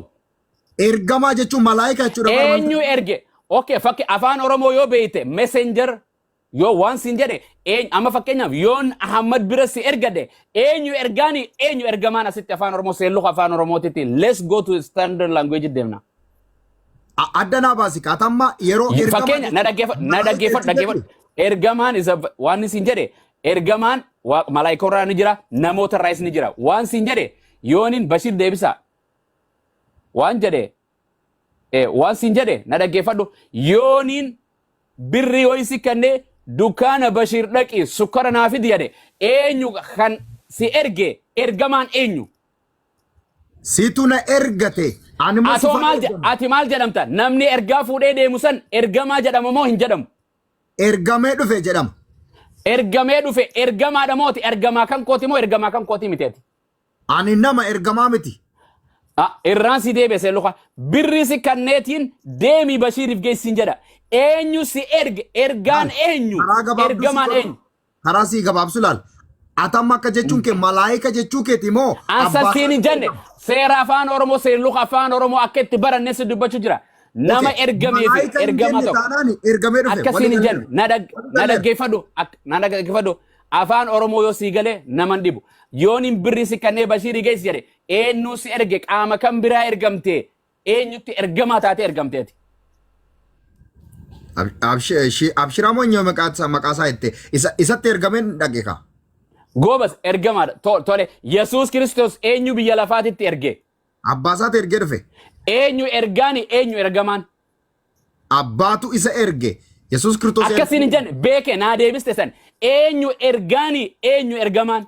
Ergamaa jechuun malaayika jechuudha. eenyu erge okay fakki afaan Oromoo yoo beeyte messenger yoo waan siin jedhe amma fakkeenyaaf yoon Ahmad bira si ergade eenyu ergaani eenyu ergamaan asitti afaan Oromoo seelluqa afaan Oromootitti let's go to standard language deemna. Addanaa baasi kaatamma yeroo Fakkeenya na dhaggeeffadhu ergamaan isa waan siin jedhe ergamaan malaayika irraa ni jira namoota irraas ni jira waan siin jedhe yoonin Bashir deebisa waan jedhe waan siin jedhe na dhaggeeffadhu yoonin birri yoo isi kannee dukkaana Bashir dhaqi sukkara naa fidi jedhe eenyu kan si erge ergamaan eenyu Situ na ergate. ati maal jedhamta namni ergaa fuudhee deemu san ergamaa jedhama moo hin jedhamu Ergamee dhufe jedhama. ergamee dhufe ergamaadha mooti ergamaa kan kooti moo ergamaa kan kooti miteeti Ani nama ergamaa miti. irraan si deebise luka birri si kanneetiin deemii Bashiriif geessin jedha eenyu si erge ergaan eenyu ergamaan eenyu Karaa sii gabaabsu laal. Atamma akka jechuun kee malaayika jechuu keeti moo Ansasiin hin jenne seera afaan Oromoo seerluqa afaan Oromoo akka itti baranne si dubbachuu jira nama ergamee fi ergamaa tokko ergamee dhufe. akkasiin hin jenne na dhaggeeffadhu afaan Oromoo yoo sii galee naman dhibu yoon hin birri si kannee Bashirii geessi jedhe eenyu si erge qaama kan biraa ergamte eenyutti ergamaa taate ergamteeti. Abshiramoo nyoo maqaasaa itti isatti ergameen dhageeka. Gobas ergamaadha tole Yesuus Kiristoos eenyu biyya lafaatitti erge Abbaasaati ergee dhufe. eenyu ergaani eenyu ergamaan Abbaatu isa erge. Yesuus Kiristoos akkasiin hin jenne beeke naa deebiste san eenyu ergaani eenyu ergamaan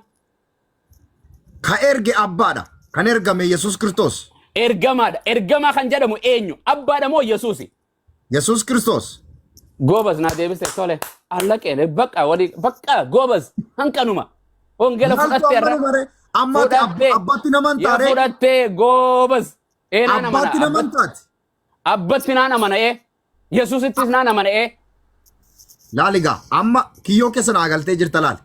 ka erge abbaadha. Kan ergame Yesuus Kiristoos. ergamaadha ergamaa kan jedhamu eenyu abbaadha moo Yesuusi Yesuus Kiristoos. Gobas naa deebiste tole allaqee bakka gobas hanqanuma Ongela fudhattee irra Abbatti naman taare. Fudhattee gobas Abbatti naman taate. abbatti naan amana'ee Yesuusittis naan amana'ee Laaligaa amma kiyyoo keessa naa galtee jirta laali.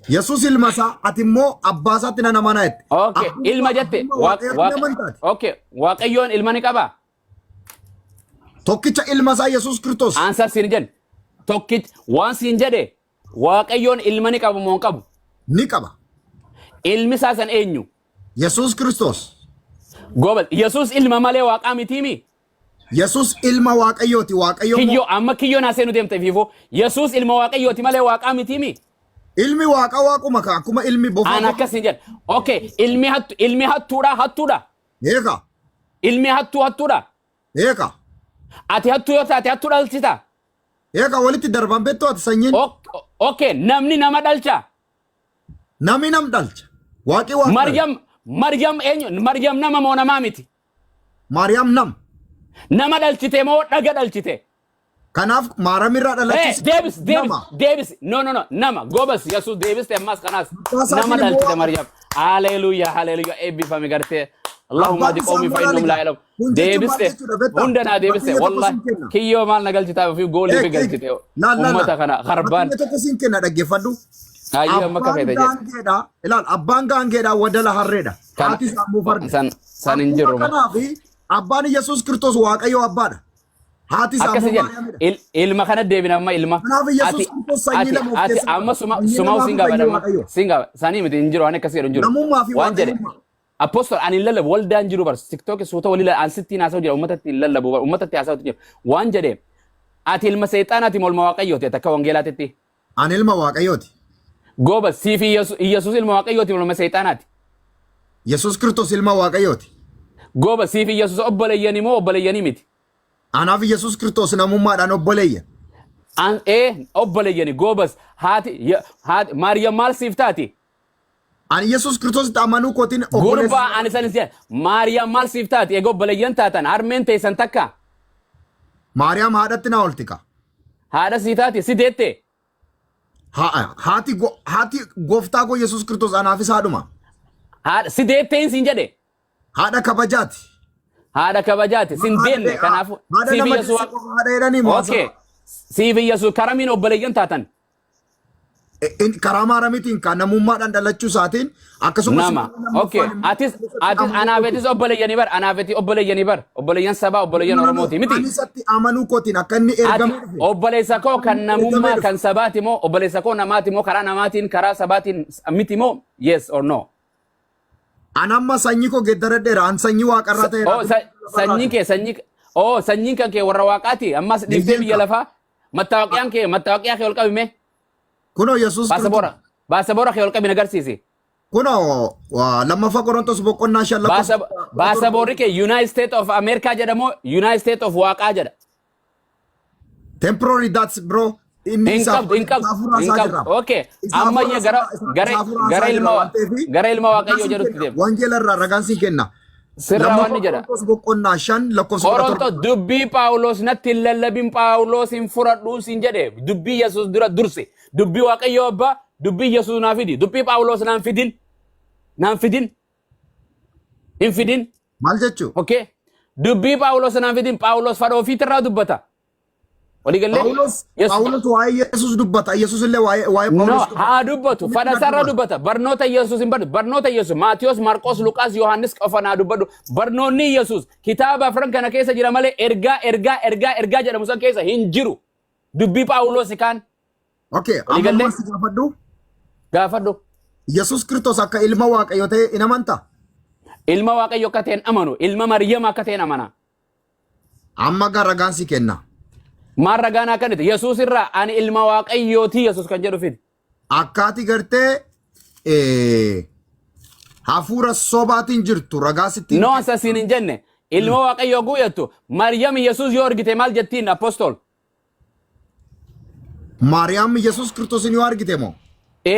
Yesuus ilma isaa ati immoo abbaa isaatti nan amanaa jette. okay ilma jette okay waaqayyoon ilma ni qaba Tokkicha ilma isaa Yesuus Kiristoos. ansar siin jedhe tokkicha waan siin jedhe waaqayyoon ilma ni qabu moo hin qabu Ni qaba. ilmi isaa san eenyu Yesuus Kiristoos. gobal Yesuus ilma malee waaqaa mitiimi Yesuus ilma waaqayyooti. Waaqayyo kiyyo amma kiyyo naa seenu deemte fiifoo Yesuus ilma waaqayyooti malee waaqaa mitiimi ilmi waaqa waaquma ka akkuma ilmi bofaa. an akkasin jedhe okay ilmi hattuudha Eeka. ilmi hattuudha Eeka. ati hattuu yoo taate hattuu dhalchita Eeka walitti darban beektoo ati sanyiin. okay namni nama dhalcha Nami nam dhalcha. Waaqi waaqa. Maryam eenyu Maryam nama moo namaa miti Maariyaam nam. nama dhalchite moo dhaga dhalchite Kanaaf maaramirraa dhalachuus. deebis no nama gobas Yesuus deebiste ammas kanaas nama dhalchite Maryam haleluya eebbifame gartee Allahumma di qawmi fa innahum la ya'lamun deebiste hundana deebiste wallahi kiyyo maal na galchita fi goolii fi galchite ummata kana kharbaan tokkosin kenna dhaggeeffadhu. ayyo amma ka fayda jedha ilaal abbaan gaangeedha wadala harreedha. Haati sammuu farda. san hin jiru Kanaaf abbaan Yesuus Kiristoos waaqayyo abbaadha. Haati sammuu akkasi ilma kana deebina amma ilma Kanaaf Yesuus Kiristoos sanyii lama of keessaa amma suma singa sanii miti hin jiru waan akkasii hin jiru namummaa fi waan jedhe apostol ani lallabu waldaan jiru bar tiktok suuta walila an sittiin haasa'u jira ummatatti lallabu ummatatti haasa'u jira waan jedhe ati ilma seexaanaati molma waaqayyooti takka wangeelaatitti Ani ilma waaqayyooti. goba siifi Yesuus ilma waaqayyooti molma seexaanaati Yesuus Kiristoos ilma waaqayyooti. goba siifi Yesuus obboleeyyanii moo obboleeyyanii miti Anaaf Yesuus Kiristoos namummaadhaan obboleeyya. an obboleeyyanii gobas haati Maariyaam maal siif taati Ani Yesuus Kiristoositti amanuu kootiin gurbaa ani sanis jedhe Maariyaam maal siif taati egaa obboleeyyan taatan harmeen teessan takka Maariyaam haadhatti na ooltika. haadha sii taati si deette Haati gooftaa koo Yesuus Kiristoos anaafis haadhuma. haadha si deetteen siin jedhe Haadha kabajaati. haadha kabajaati sin deenne kanaaf Haadha nama Yesuus haadha jedhanii moosa. okay Siif Yesuus karamiin obboleeyyan taatan. Karaa maaramiitiin kan namummaadhaan dhalachuu isaatiin akkasumas Nama. Okay. Atis anaafetis obboleeyyanii bar. Anaafeti obboleeyyanii bar. Obboleeyyan sabaa obboleeyyan Oromooti miti. Anisatti amanuu kootiin akka inni ergamee dhufe. Obboleessa koo kan namummaa kan sabaati moo obboleessa koo namaati moo karaa namaatiin karaa sabaatiin miti moo yes or no. Anamma sanyii koo geeddaradheera an sanyii waaqarraa ta'e. Sanyiin kan kee warra waaqaati ammas dhiiftee biyya lafaa mattaawaqiyaan kee ol qabime. Kuno Yesuus Baasaboora kee ol qabine agarsiisi. Kuno lammaffaa Qorontos boqonnaa 5 Baasaboorri kee United States of America jedhamoo United States of Waaqaa jedha. Temporary that's bro. Hin qabdu. Okay. Ammayya gara ilma Waaqayyoo jedhutti deema. Wangeela irraa ragaan siin kenna. Sirraa wanni jedha. Qorontos boqonnaa 5 lakkoofsa 17. Qorontos dubbii Phaawulos natti hin lallabin Phaawulos hin fudhadhuu siin jedhe dubbii Yesuus dura durse. Dubbii Waaqayyoo abbaa dubbii Yesuus naa fidi. Dubbii Phaawulos naan fidin. Hin fidin. Maal jechuu? Okay. Dubbii Phaawulos naan fidin. Phaawulos fadha ofiitirraa dubbata. Phaawulos waa'ee Yesuus dubbata. Yesuus illee waa'ee Phaawulos dubbata. Haa dubbatu. Fadha sarara dubbata. Barnoota Yesuus hin barnoota. Barnoota Yesuus. Maatiyos, Marqos, Luqaas, Yohaannis qofa naa dubbadhu. Barnoonni Yesuus kitaaba afran kana keessa jira malee ergaa jedhamu san keessa hin jiru. Dubbii Phaawulos kaan. Okay. Amma si gaafadhu. Yesuus Kiristoos akka ilma Waaqayyoo ta'e in amantaa? Ilma Waaqayyoo akka ta'een amanu. Ilma Maryam akka ta'een amana. Amma gara ragaan si kenna. Maal ragaan akkaniti? Yesuus irraa ani ilma Waaqayyooti Yesuus kan jedhu fidi. Akkaati gartee hafuura sobaatiin jirtu ragaa sitti. No asasiin hin jenne. Ilma Waaqayyoo guuyattu. Maryam Yesuus yoo argite maal jettiin apostol? Maariyaam Yesuus Kiristoosin yoo argite moo?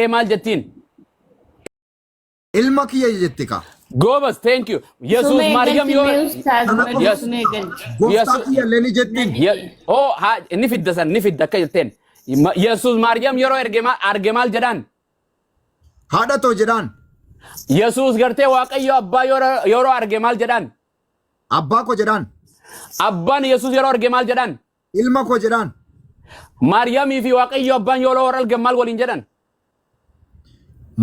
Maal jettiin? Ilma kiyya jetti ka. Gobas, thank you. Yesuus Maryam yoo gooftaa kiyya illee ni jettiin. Inni fidda san ni fidda akka jetteen. Yesuus Maryam yeroo arge maal jedhaan? Haadha too jedhaan. Yesuus gartee Waaqayyo abbaa yeroo arge maal jedhaan? Abbaa ko jedhaan. Abbaan Yesuus yeroo arge maal jedhaan? Ilma ko jedhaan. Maryamii fi Waaqayyo abbaan yeroo arge maal waliin jedhan?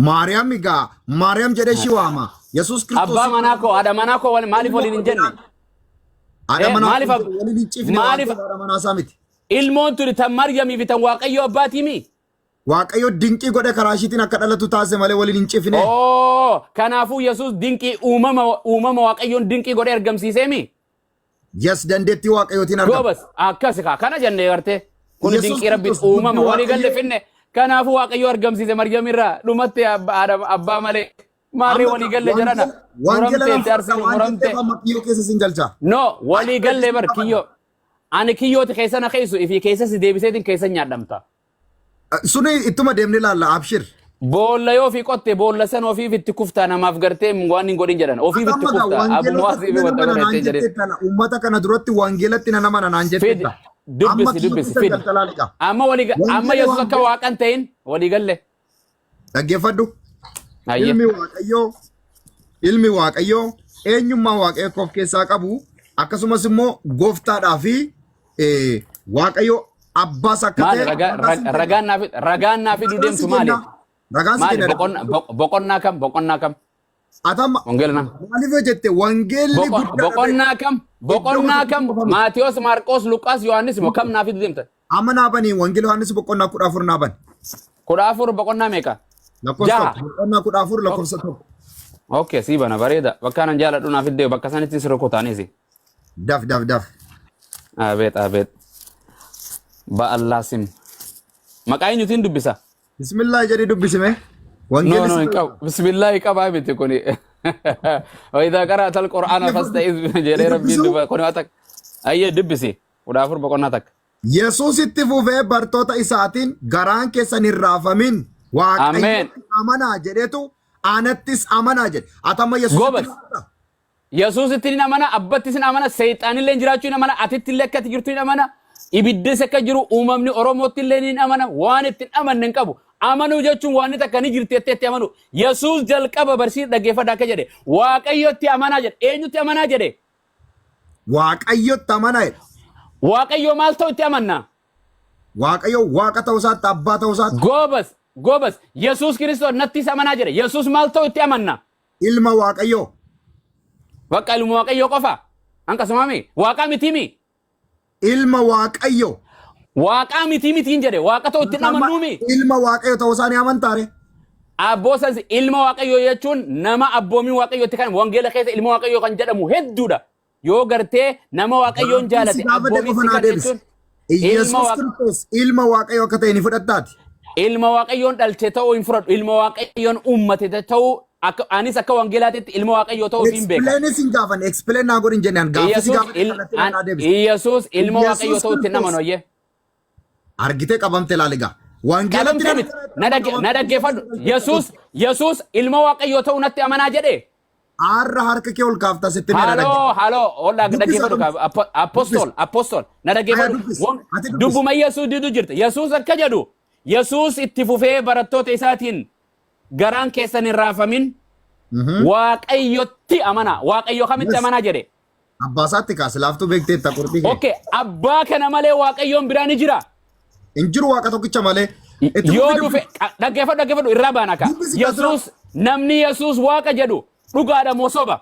Maariyaam egaa Maariyaam jedhee shi waama. Yesuus Kiristoos abbaa manaa koo haadha manaa koo maaliif waliin hin jenne? Haadha manaa koo waliin hin cifne maaliif haadha manaa isaa miti. Ilmoon tuni tan Maryamii fi tan Waaqayyo abbaatii mi? Waaqayyo dinqii godhe karaa ishiitiin akka dhalatu taasise malee waliin hin cifne. Kanaafuu Yesuus dinqii uumama Waaqayyoon dinqii godhe argamsiisee mi? Yes, dandeettii Waaqayyootiin argama. Gobas akkas kana jennee gartee. Kun dinqii rabbi uumama walii galle finne. Kanaafuu Waaqayyo argamsiise Maryam irraa dhumatti abbaa malee. Maarree walii galle jedhana. Muramte. Kiyyoo keessa sin galcha. No, walii galle bar kiyyoo. Ani kiyyooti keessa na keessu ifi keessa si deebiseetiin keessa nyaadhamta. Suni ittuma deemni laalla abshir. Boolla yoo fi qotte boolla san ofiif itti kuftaa namaaf gartee waan hin godhin jedhan. Ofiif itti kuftaa. Abummaa fi wanta godhattee jedhe. Uummata kana duratti wangeelatti nama naan jettetta. Dubbisi fidi. Amma Yesuus akka waaqan ta'in walii galle. Dhaggeeffadhu. Ilmi Waaqayyoo eenyummaa Waaqayyoo of keessaa qabu akkasumas immoo gooftaadhaa fi Waaqayyoo abbaas akka ta'e ragaan naa fiduu deemtu maali? Boqonnaa kam? Atama maaliif jette wangeelli guddaa boqonnaa kam Maatiyos, Marqos, Luqaas, Yohaannis moo kam naa fiduu deemta? Amma naa banii wangeelli Yohaannis boqonnaa 14 naa ban. 14 boqonnaa meeqa? Lakkoofsa boqonnaa 14 lakkoofsa 1. Okay, si bana bareeda. Bakka nan jaaladhu naaf iddoo bakka sanitti sirra kutaaniisi. Daf. Abeet. Ba Allah sim. Maqaa eenyutiin dubbisa? Bismillah jedhee dubbisime. No, bismillah qaba miti kuni. Wayda qara'ata al-Qur'aana fasta'iz jedhee rabbiin dubba kuni atak. Ayyee dubbisi. 14 boqonnaa takka. Yesuus itti fufee bartoota isaatiin garaan keessan hin raafamin. Waaqayyo amanaa jedhetu anattis amanaa jedhe. Atama Yesuus itti hin amana, abbattis hin amana, seexaanillee jiraachuu hin amana, atitti illee akkati jirtu hin amana, ibiddes akka jiru uumamni Oromootti illee hin amana, waan ittiin amanne hin qabu. Amanuu jechuun waan inni takka ni jirteetti amanu. Yesuus jalqaba barsiisa dhaggeeffadhaa akka jedhe. Waaqayyotti amanaa jedhe. Eenyutti amanaa jedhe? Waaqayyotti amanaa jedhe. Waaqayyo maal ta'u itti amanna? waaqayyo waaqa ta'uu isaatti abbaa ta'uu isaatti Gobas Yesus Kristos natti isa amanaa jedhe. Yesus maal ta'u itti amanna? ilma waaqayyo Bakka ilma waaqayyo qofa. Akkasumami waaqa mitimi. ilma waaqayyo Waaqa mitiin jedhe. Waaqa ta'u itti amannuumi. ilma waaqayyo ta'uu isaa ni amantaare. Abboosan ilma waaqayyo jechuun nama abboomii waaqayyooti kan wangeela keessa ilma waaqayyo kan jedhamu hedduudha. Yoo gartee nama waaqayyoon jaalate abboomii kan jechuun Yesus Kiristoos ilma waaqayyo akka ta'e ni fudhattaati. ilma waaqayyoon dhalche ta'uu hin fudhadhu. Ilma waaqayyoon uummate ta'uu anis akka wangeelaatitti ilma waaqayyo ta'uu hin beeka. Explainis hin gaafan explain naa godhin jennaan gaaffii gaafate Yesus ilma waaqayyo ta'uu itti namanu oyyee. argitee qabamte laaligaa. Wangeelatti na dhaggeeffadhu. Yesus ilma waaqayyo ta'uu natti amanaa jedhe. Arra harka kee ol kaafta sitti na Halo, hola dhaggeeffadhu apostol. Na dhaggeeffadhu. Dubbuma Yesus didu jirta. Yesus akka jedhu. Yesus itti fufee barattoota isaatiin garaan keessan hin raafamin waaqayyotti amana. Waaqayyo kamitti amana jedhe. Abbaasaatti kaase laaftuu beektee ta qortii kee. Okay, abbaa kana malee waaqayyoon biraan ni jira. Hin jiru waaqa tokkicha malee. Yoo dhufe dhaggeeffadhu irraa baana ka. Namni Yesus waaqa jedhu dhugaadha moo soba?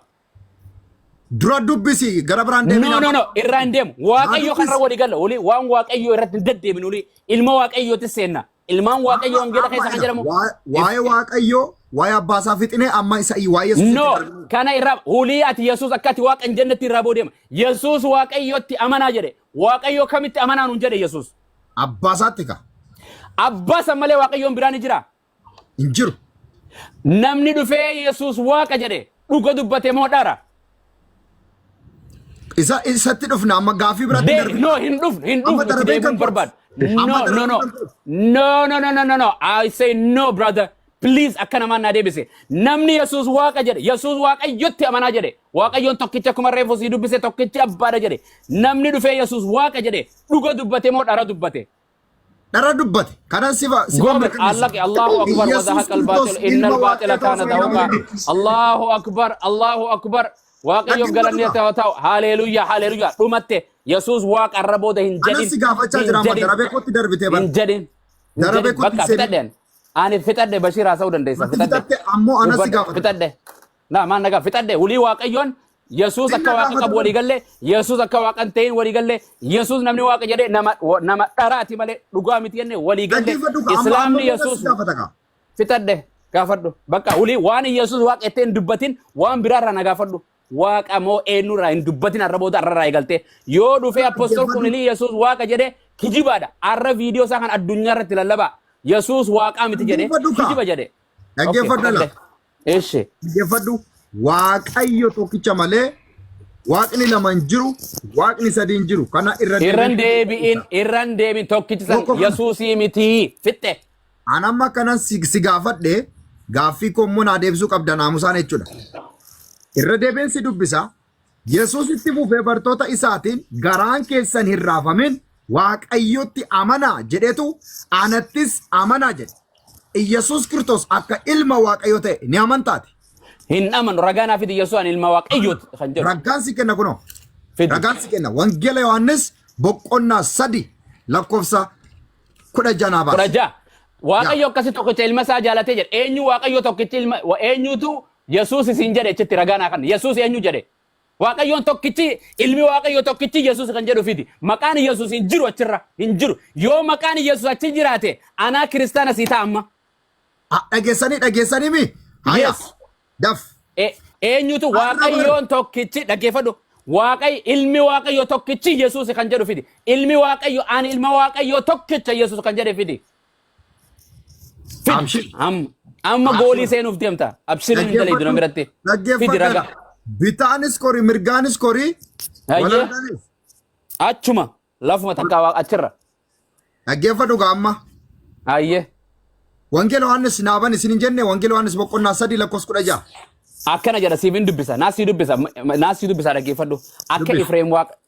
Dura dubbisi gara biraan deemina. No, irraa hin deemu. Waaqayyo kanarra walii galla. Waan waaqayyo irratti hin deddeebin ilma waaqayyooti seenna. Ilmaan waaqayyo wangeela keessa kan jedhamu. Waa'ee waaqayyo waa'ee abbaasaa fixinee amma isa waa'ee Yesuus. No, kana irraa ati Yesuus akka ati waaqa hin jennetti irraa boodeema. Yesuus waaqayyotti amanaa jedhe. Waaqayyo kamitti amanaa nuun jedhe Yesuus? Abbaasaatti ka. Abbaasa malee waaqayyoon biraan ni jira. Hin jiru. Namni dhufee Yesuus waaqa jedhe dhuga dubbate moo dhara? Isatti dhufna amma gaafii biraatti darbe. No, hin dhufnu deebiin barbaadu. No. I say no, brother. Please akka namaan naa deebise. Namni Yesuus waaqa jedhe. Yesuus waaqayyotti amanaa jedhe. Waaqayyoon tokkicha akkuma reefu sii dubbise tokkichi abbaadha jedhe. Namni dhufee Yesuus waaqa jedhe dhuga dubbate moo dhara dubbate? Dhara dubbate. Kanan sifa mirkaneessa. Allahu akbar wa zahaqal baatil innal baatila kaana zahuqa. Allahu akbar. Waaqayyoof galanni ta'u haleluuyaa dhumatte Yesuus waaqa irra booda hin jedhin. Anas gaafachaa jira amma darabee kootti darbitee bara. Hin jedhin. Darabee kootti fixadheen. Ani fixadhe Bashir haasa'uu dandeessa. Fixadhe ammoo anas gaafata. Fixadhe. Maan nagaa fixadhe ulii waaqayyoon Yesuus akka waaqa qabu walii galle Yesuus akka waaqa hin ta'in walii galle Yesuus namni waaqa jedhe nama dharaati malee dhugaa miti jenne walii galle Islaamni Yesuus fixadhe gaafadhu. Bakka ulii waan Yesuus waaqa ittiin dubbatin waan biraarraa na gaafadhu. Waaqa moo eenyurraa hin dubbatin arra booda arrarraa eegalte yoo dhufee apostol kunilii Yesuus waaqa jedhe kijibaadha. Arra viidiyoo isaa kan addunyaa irratti lallabaa. Yesuus waaqaa miti jedhe kijiba jedhe. Dhaggeeffadhu la. Eeshe. Dhaggeeffadhu waaqayyo tokkicha malee waaqni lama hin jiru waaqni sadii hin jiru kana irran deebiin tokkichi san Yesuusii miti fitte. Anamma kanan si gaafadhe gaaffii koommoo naa deebisuu qabda naamusaan jechuudha. Irra deebiin si dubbisa. Yesuus itti fufee bartoota isaatiin garaan keessan hin raafamin waaqayyotti amanaa jedhetu anattis amanaa jedhe. Yesuus Kiristoos akka ilma waaqayyo ta'e ni amantaati. Hin amanu ragaan afiti Yesuus an ilma waaqayyooti kan jedhu. Ragaan si kenna kunoo. Ragaan si kenna. Wangeela Yohaannis boqonnaa 3 lakkoofsa 16 baasa. 16. Waaqayyo akkasi tokkicha ilma isaa jaalatee jedhe. Eenyu waaqayyo tokkichi ilma eenyutu Yesuus isin jedhe achitti ragaan kan. Yesuus eenyu jedhe. Waaqayyoon tokkichi ilmi waaqayyo tokkichi Yesuus kan jedhu fiti. Maqaan Yesuus hin jiru achirra hin jiru. Yoo maqaan Yesuus achi jiraate anaa kiristaana sii ta'a amma. Dhageessanii mi? Yes. Daf. Eenyutu waaqayyoon tokkichi dhaggeeffadhu. Ilmi waaqayyo tokkichi Yesuus kan jedhu fiti. Ilmi waaqayyo ani ilma waaqayyo tokkicha Yesuus kan jedhe fiti. Amma goolii seenuuf deemta. Abshirin hin daleedu nama biratti. Fidi ragaa. Bitaanis kori mirgaanis kori. Achuma lafuma takka achirra. Dhaggeeffadhu gaamma. Ayyee. Wangeela Yohaannis naaban isin hin jenne Wangeela Yohaannis boqonnaa 3 lakkoofsa 16. Akkana jedha siifin dubbisa. Naasii dubbisa dhaggeeffadhu.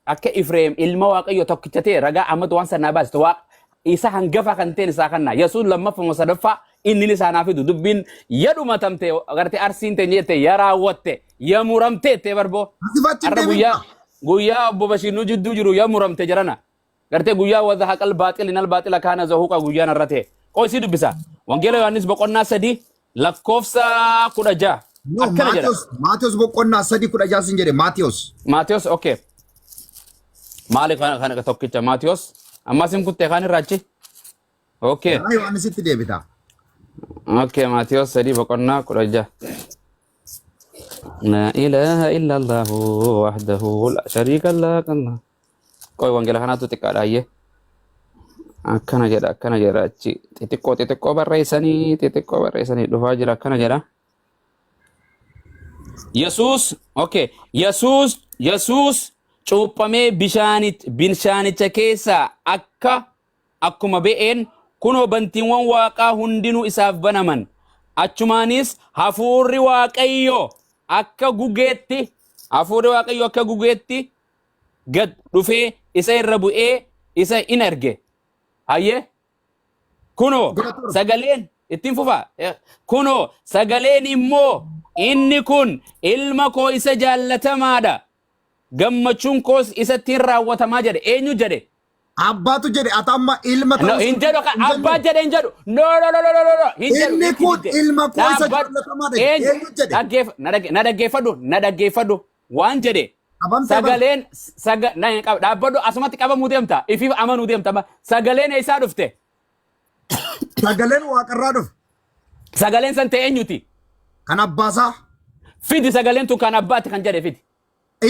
Akka Ifreem ilma waaqayyo tokkicha ta'e ragaa ammatu waan sanaa baasitu waaqa isa hangafa kan ta'e isaa kanna. Yesuus lammaffaa sadaffaa inni isaa fidu dubbiin yaduma tamte agartee arsiin ta'e jette yaa raawwatte yaa muramte ta'e barboo. Arra guyyaa obbo Bashiir nu jidduu jiru yaa muramte jarana. gartee guyyaa wadha haqal baaxil inal baaxila kaana zahuqa guyyaan irratti qoy si dubbisa wangeela yohannis boqonnaa 3 lakkoofsa 16 No, akkana jedha Maatiyoos boqonnaa 3:16 sin jedhe Maatiyoos. Maatiyoos okay maali kana tokkicha Maatiyoos amma sim kutte kan irraachi okay Yohannisitti deebita. okay Maatiyoos 3 boqonnaa 16 la ilaha illa allah wahdahu la sharika lahu qoy wangeela kanatu xiqqaadhaayyee akkana jedha achi xixiqqoo barreessanii dhufaa jira akkana jedha Yesus okay Yesus cuuphamee bishaanicha keessa akkuma be'een kunoo bantiiwwan waaqaa hundinuu isaaf banaman achumaanis hafuurri waaqayyo akka gugeetti gad dhufee isa irra bu'ee isa in arge hayyee kunoo sagaleen ittiin fufa kunoo sagaleen immoo inni kun ilma koo isa jaallatamaadha gammachuun koos isatti raawwatamaa jedhe eenyu jedhe Abbaatu jedhe atamma ilma no hin jedhu kan abbaa jedhe hin jedhu no hin jedhu inni kun ilma koo isa jaallatamaadha eenyu jedhe na dhaggeeffadhu waan jedhe sagaleen dhaabbadhu asumatti qabamuu deemta ifiif amanuu deemta sagaleen isaa dhufte sagaleen waaqarraa dhufe sagaleen san ta'e eenyuti kan abbaasaa fidi sagaleen tun kan abbaatti kan jedhe fidi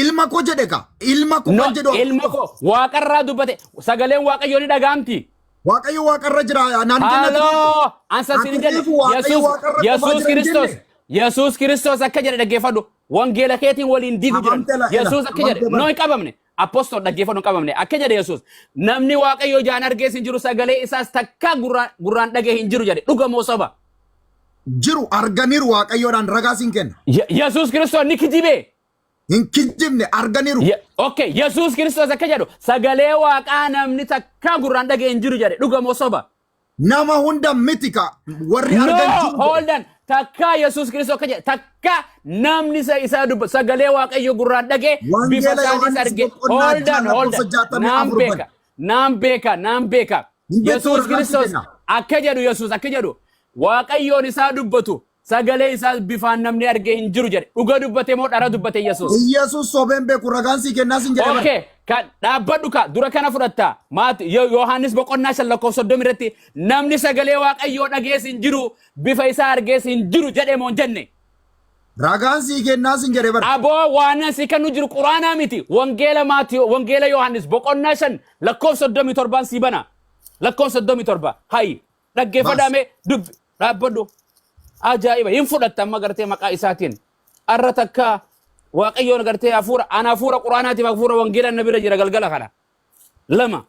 ilma koo jedhe ka ilma koo kan jedhu ilma koo waaqarraa dubbate sagaleen waaqayyo ni dhagaamti waaqayyo waaqarra jira naan halloo ansa sin jedhe Yesus Kristos akka jedhe dhaggeeffadhu wangeela keetiin waliin diigu jiran Yesus akka jedhe no hin qabamne apostol dhaggeeffadhu hin qabamne akka jedhe Yesus namni waaqayyo jaan argees hin jiru sagalee isaas takka gurraan dhagee hin jiru jedhe dhuga moo soba jiru arganiiru waaqayyoodhaan ragaa sin kenna Yesus Kristos ni kijibe hin kijibne arganiiru okay Yesus Kristos akka jedhu sagalee waaqaa namni takka gurraan dhagee hin jiru jedhe dhuga moo soba nama hunda mitika warri argan jiru hold on takka Yesus Kristos akka jedhe takka namni isa dubba sagalee waaqayyo gurraan dhagee bifa isaanis arge hold on naam beeka Yesus Kristos akka jedhu waaqayyoon isaa dubbatu sagalee isaa bifaan namni arge hin jiru jedhe dhuga dubbate moo dhara dubbate Yesus sobeen beeku ragaan sii kennaa sin jedhe okay kan dhaabbadhu ka dura kana fudhatta Yohannis boqonnaa 3:30 irratti namni sagalee waaqayyoo dhagees hin jiru bifa isaa argees hin jiru jedhe moo jenne ragaan sii kennaa sin jedhe bara aboo waan si kennu jiru quraanaa miti wangeela Yohannis boqonnaa 5:37 si bana 37 hay dhaggeeffadhame dubbi dhaabbadhu ajaa'iba hin fudhatta amma gartee maqaa isaatiin arra takka waaqayyoon gartee hafuura quraanaatiif hafuura wangeela na bira jira galgala kana lama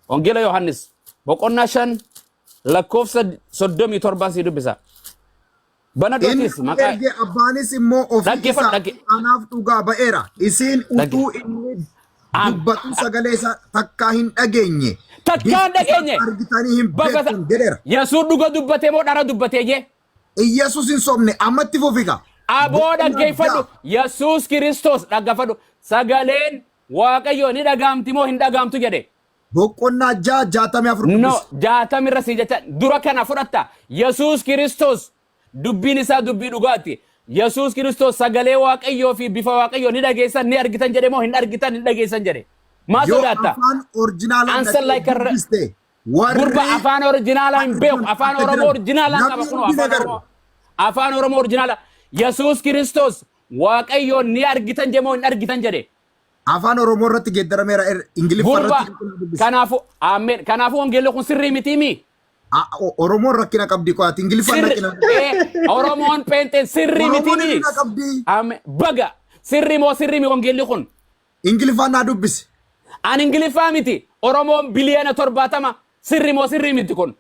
wangeela Yohannis boqonnaa 5:37 si dubbisa bana dhotis maqaa abbaanis immoo ofii isaa anaaf dhugaa ba'eera isiin utuu inni dubbatu sagalee isaa takkaa hin dhageenye takkaan dhageenye argitanii hin beektan jedheera Yesuus dhuga dubbatee moo dhara dubbatee jee Yesuus hin sobne ammatti fufika aboo dhaggeeffadhu Yesuus Kristos dhaggeeffadhu sagaleen waaqayyo ni dhagaamti moo hin dhagaamtu jedhe boqonnaa 6:64 no 60 irra si jecha dura kana fudhatta Yesuus Kristos dubbiin isaa dubbii dhugaati Yesuus Kristos sagalee waaqayyoo fi bifa waaqayyoo ni dhageessan ni argitan jedhe moo hin argitan hin dhageessan jedhe maa sodaata afaan originaalaan gurba afaan originaalaa hin beeku afaan oromoo originaalaa qaba kuno afaan oromoo originaalaa Yesuus Kristos waaqayyoo ni argitan jedhe moo hin argitan jedhe afaan oromoo irratti geeddarameera ingiliffa irratti kanaafu wangeelli kun sirrii mitiimi oromoon rakkina qabdi ko ati ingiliffaan rakkina oromoon peenteen sirrii mitiimi baga sirrii mi wangeelli kun ingiliffaan naa dubbisi an ingiliffaa miti oromoon biliyoona 70 sirrii miti kun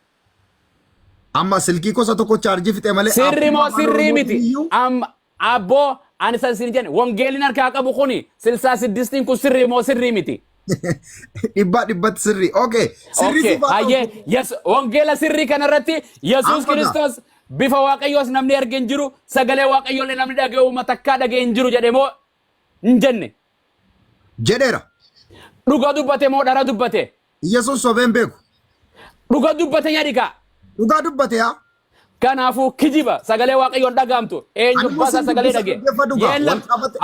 amma silkii kosa tokko chaarjii fixe malee sirrii miti amma abboo ani san sin jenne wangeelin harkaa qabu kuni 66 kun sirrii miti dhibbatti sirrii okay sirrii hayyee yes wangeela sirrii kanarratti Yesuus Kristos bifa waaqayyoos namni arge hin jiru sagalee waaqayyoollee namni dhaga'u takkaa dhaga'e hin jiru jedhe moo hin jenne jedheera Dhuga dubbate moo dhara dubbate? Yesuus sobeen beeku. Dhuga dubbate yaadika. Dhugaa dubbate yaa. Kanaafuu kijiba sagalee waaqayyoon dhagaamtu eenyu baasa sagalee dhage yeella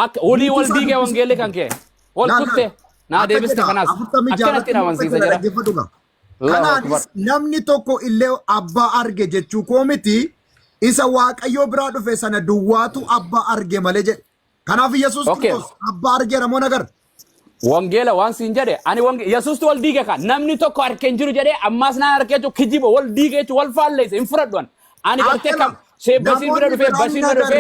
akka walii wal diigee wangeelli kan kee wal kutte naa deebiste kanaas akkanatti amansiisa jira. Kanaanis namni tokko illee abbaa arge jechuu koo miti isa waaqayyoo biraa dhufe sana duwwaatu abbaa arge malee jedhe. Kanaaf Yesuus Kiristoos abbaa argeera moo nagar? Wangeela waan siin jedhe ani Yesuus wal diige kan namni tokko arkeen jiru jedhe ammaas naa arkee jiru kijiba wal diige jechuun wal faalleesse hin fudhadhuan. Ani gartee kam Sheikh Bashir bira dhufe Bashir bira dhufe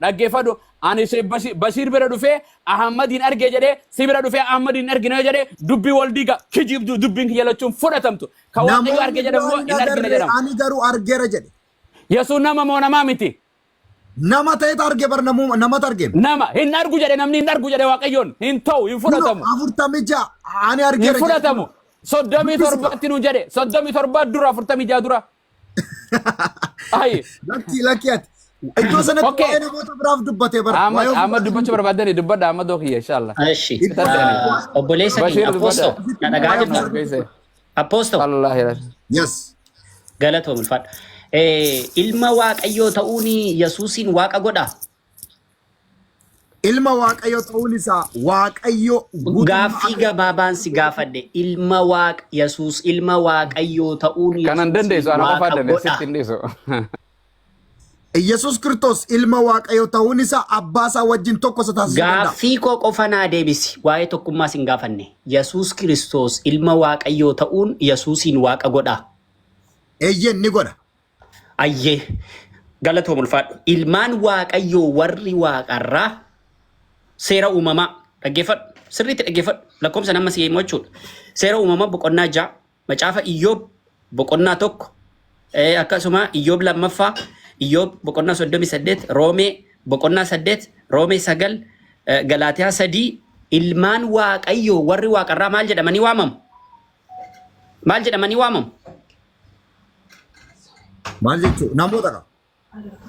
dhaggeeffadhu ani Sheikh Bashir bira dhufe Ahmadin arge jedhe si bira dhufe Ahmadin argine jedhe dubbi wal diiga kijibdu dubbiin kiyalachuun fudhatamtu ka waaqayyo arge jedhamu hin argine jedhamu. Ani garuu argeera jedhe. Yesuus nama moo namaa miti? Nama ta'etu arge bar nama arge. Nama hin argu jedhe namni hin argu jedhe waaqayyoon hin ta'u hin fudhatamu. 46 ani argeera. Hin fudhatamu. Sodomi torbatti nu jedhe sodomi torba dura 46 dura. Ai. Laki ati. Iddoo sanatti waa'ee namoota biraaf dubbate bara. Amma dubbachuu barbaadani dubbadha amma dookiyya inshallah. Eshi. Obboleessa keenya Apostol. Na dhagaa jirta. Apostol. Wallahi. Yes. Galatoom ulfaadha. Ilma waaqayyoo ta'uun Yesuusin waaqa godha. Ilma waaqayyoo ta'uun isaa waaqayyo Gaaffii gabaabaan si gaafadhe ilma waaqa Yesuus ilma waaqayyoo ta'uun kanan dandeessu ana qofa dandeessu dandeessu. Yesuus Kiristoos ilma waaqayyoo ta'uun isaa abbaa isaa wajjin tokko isa taasisuu danda'a. Gaaffii koo qofa naa deebisi waa'ee tokkummaa sin gaafanne. Yesuus Kiristoos ilma waaqayyoo ta'uun Yesuusin waaqa godha. Eeyyeen ni godha. Ayyee galatoom ulfaadhu. Ilmaan waaqayyoo warri waaqarraa seera uumamaa dhaggeeffadhu sirriitti dhaggeeffadhu lakkoomsa nama si himu jechuudha. Seera uumamaa boqonnaa 6 macaafa Iyyoob boqonnaa 1 akkasuma Iyyoob lammaffaa Iyyoob boqonnaa 38 Roomee boqonnaa 8 Roomee 9 Galaatiyaa 3 ilmaan waaqayyoo warri waaqarraa maal jedhamanii waamamu? Maal jedhamanii waamamu? Maal jechuudha namoota qaba.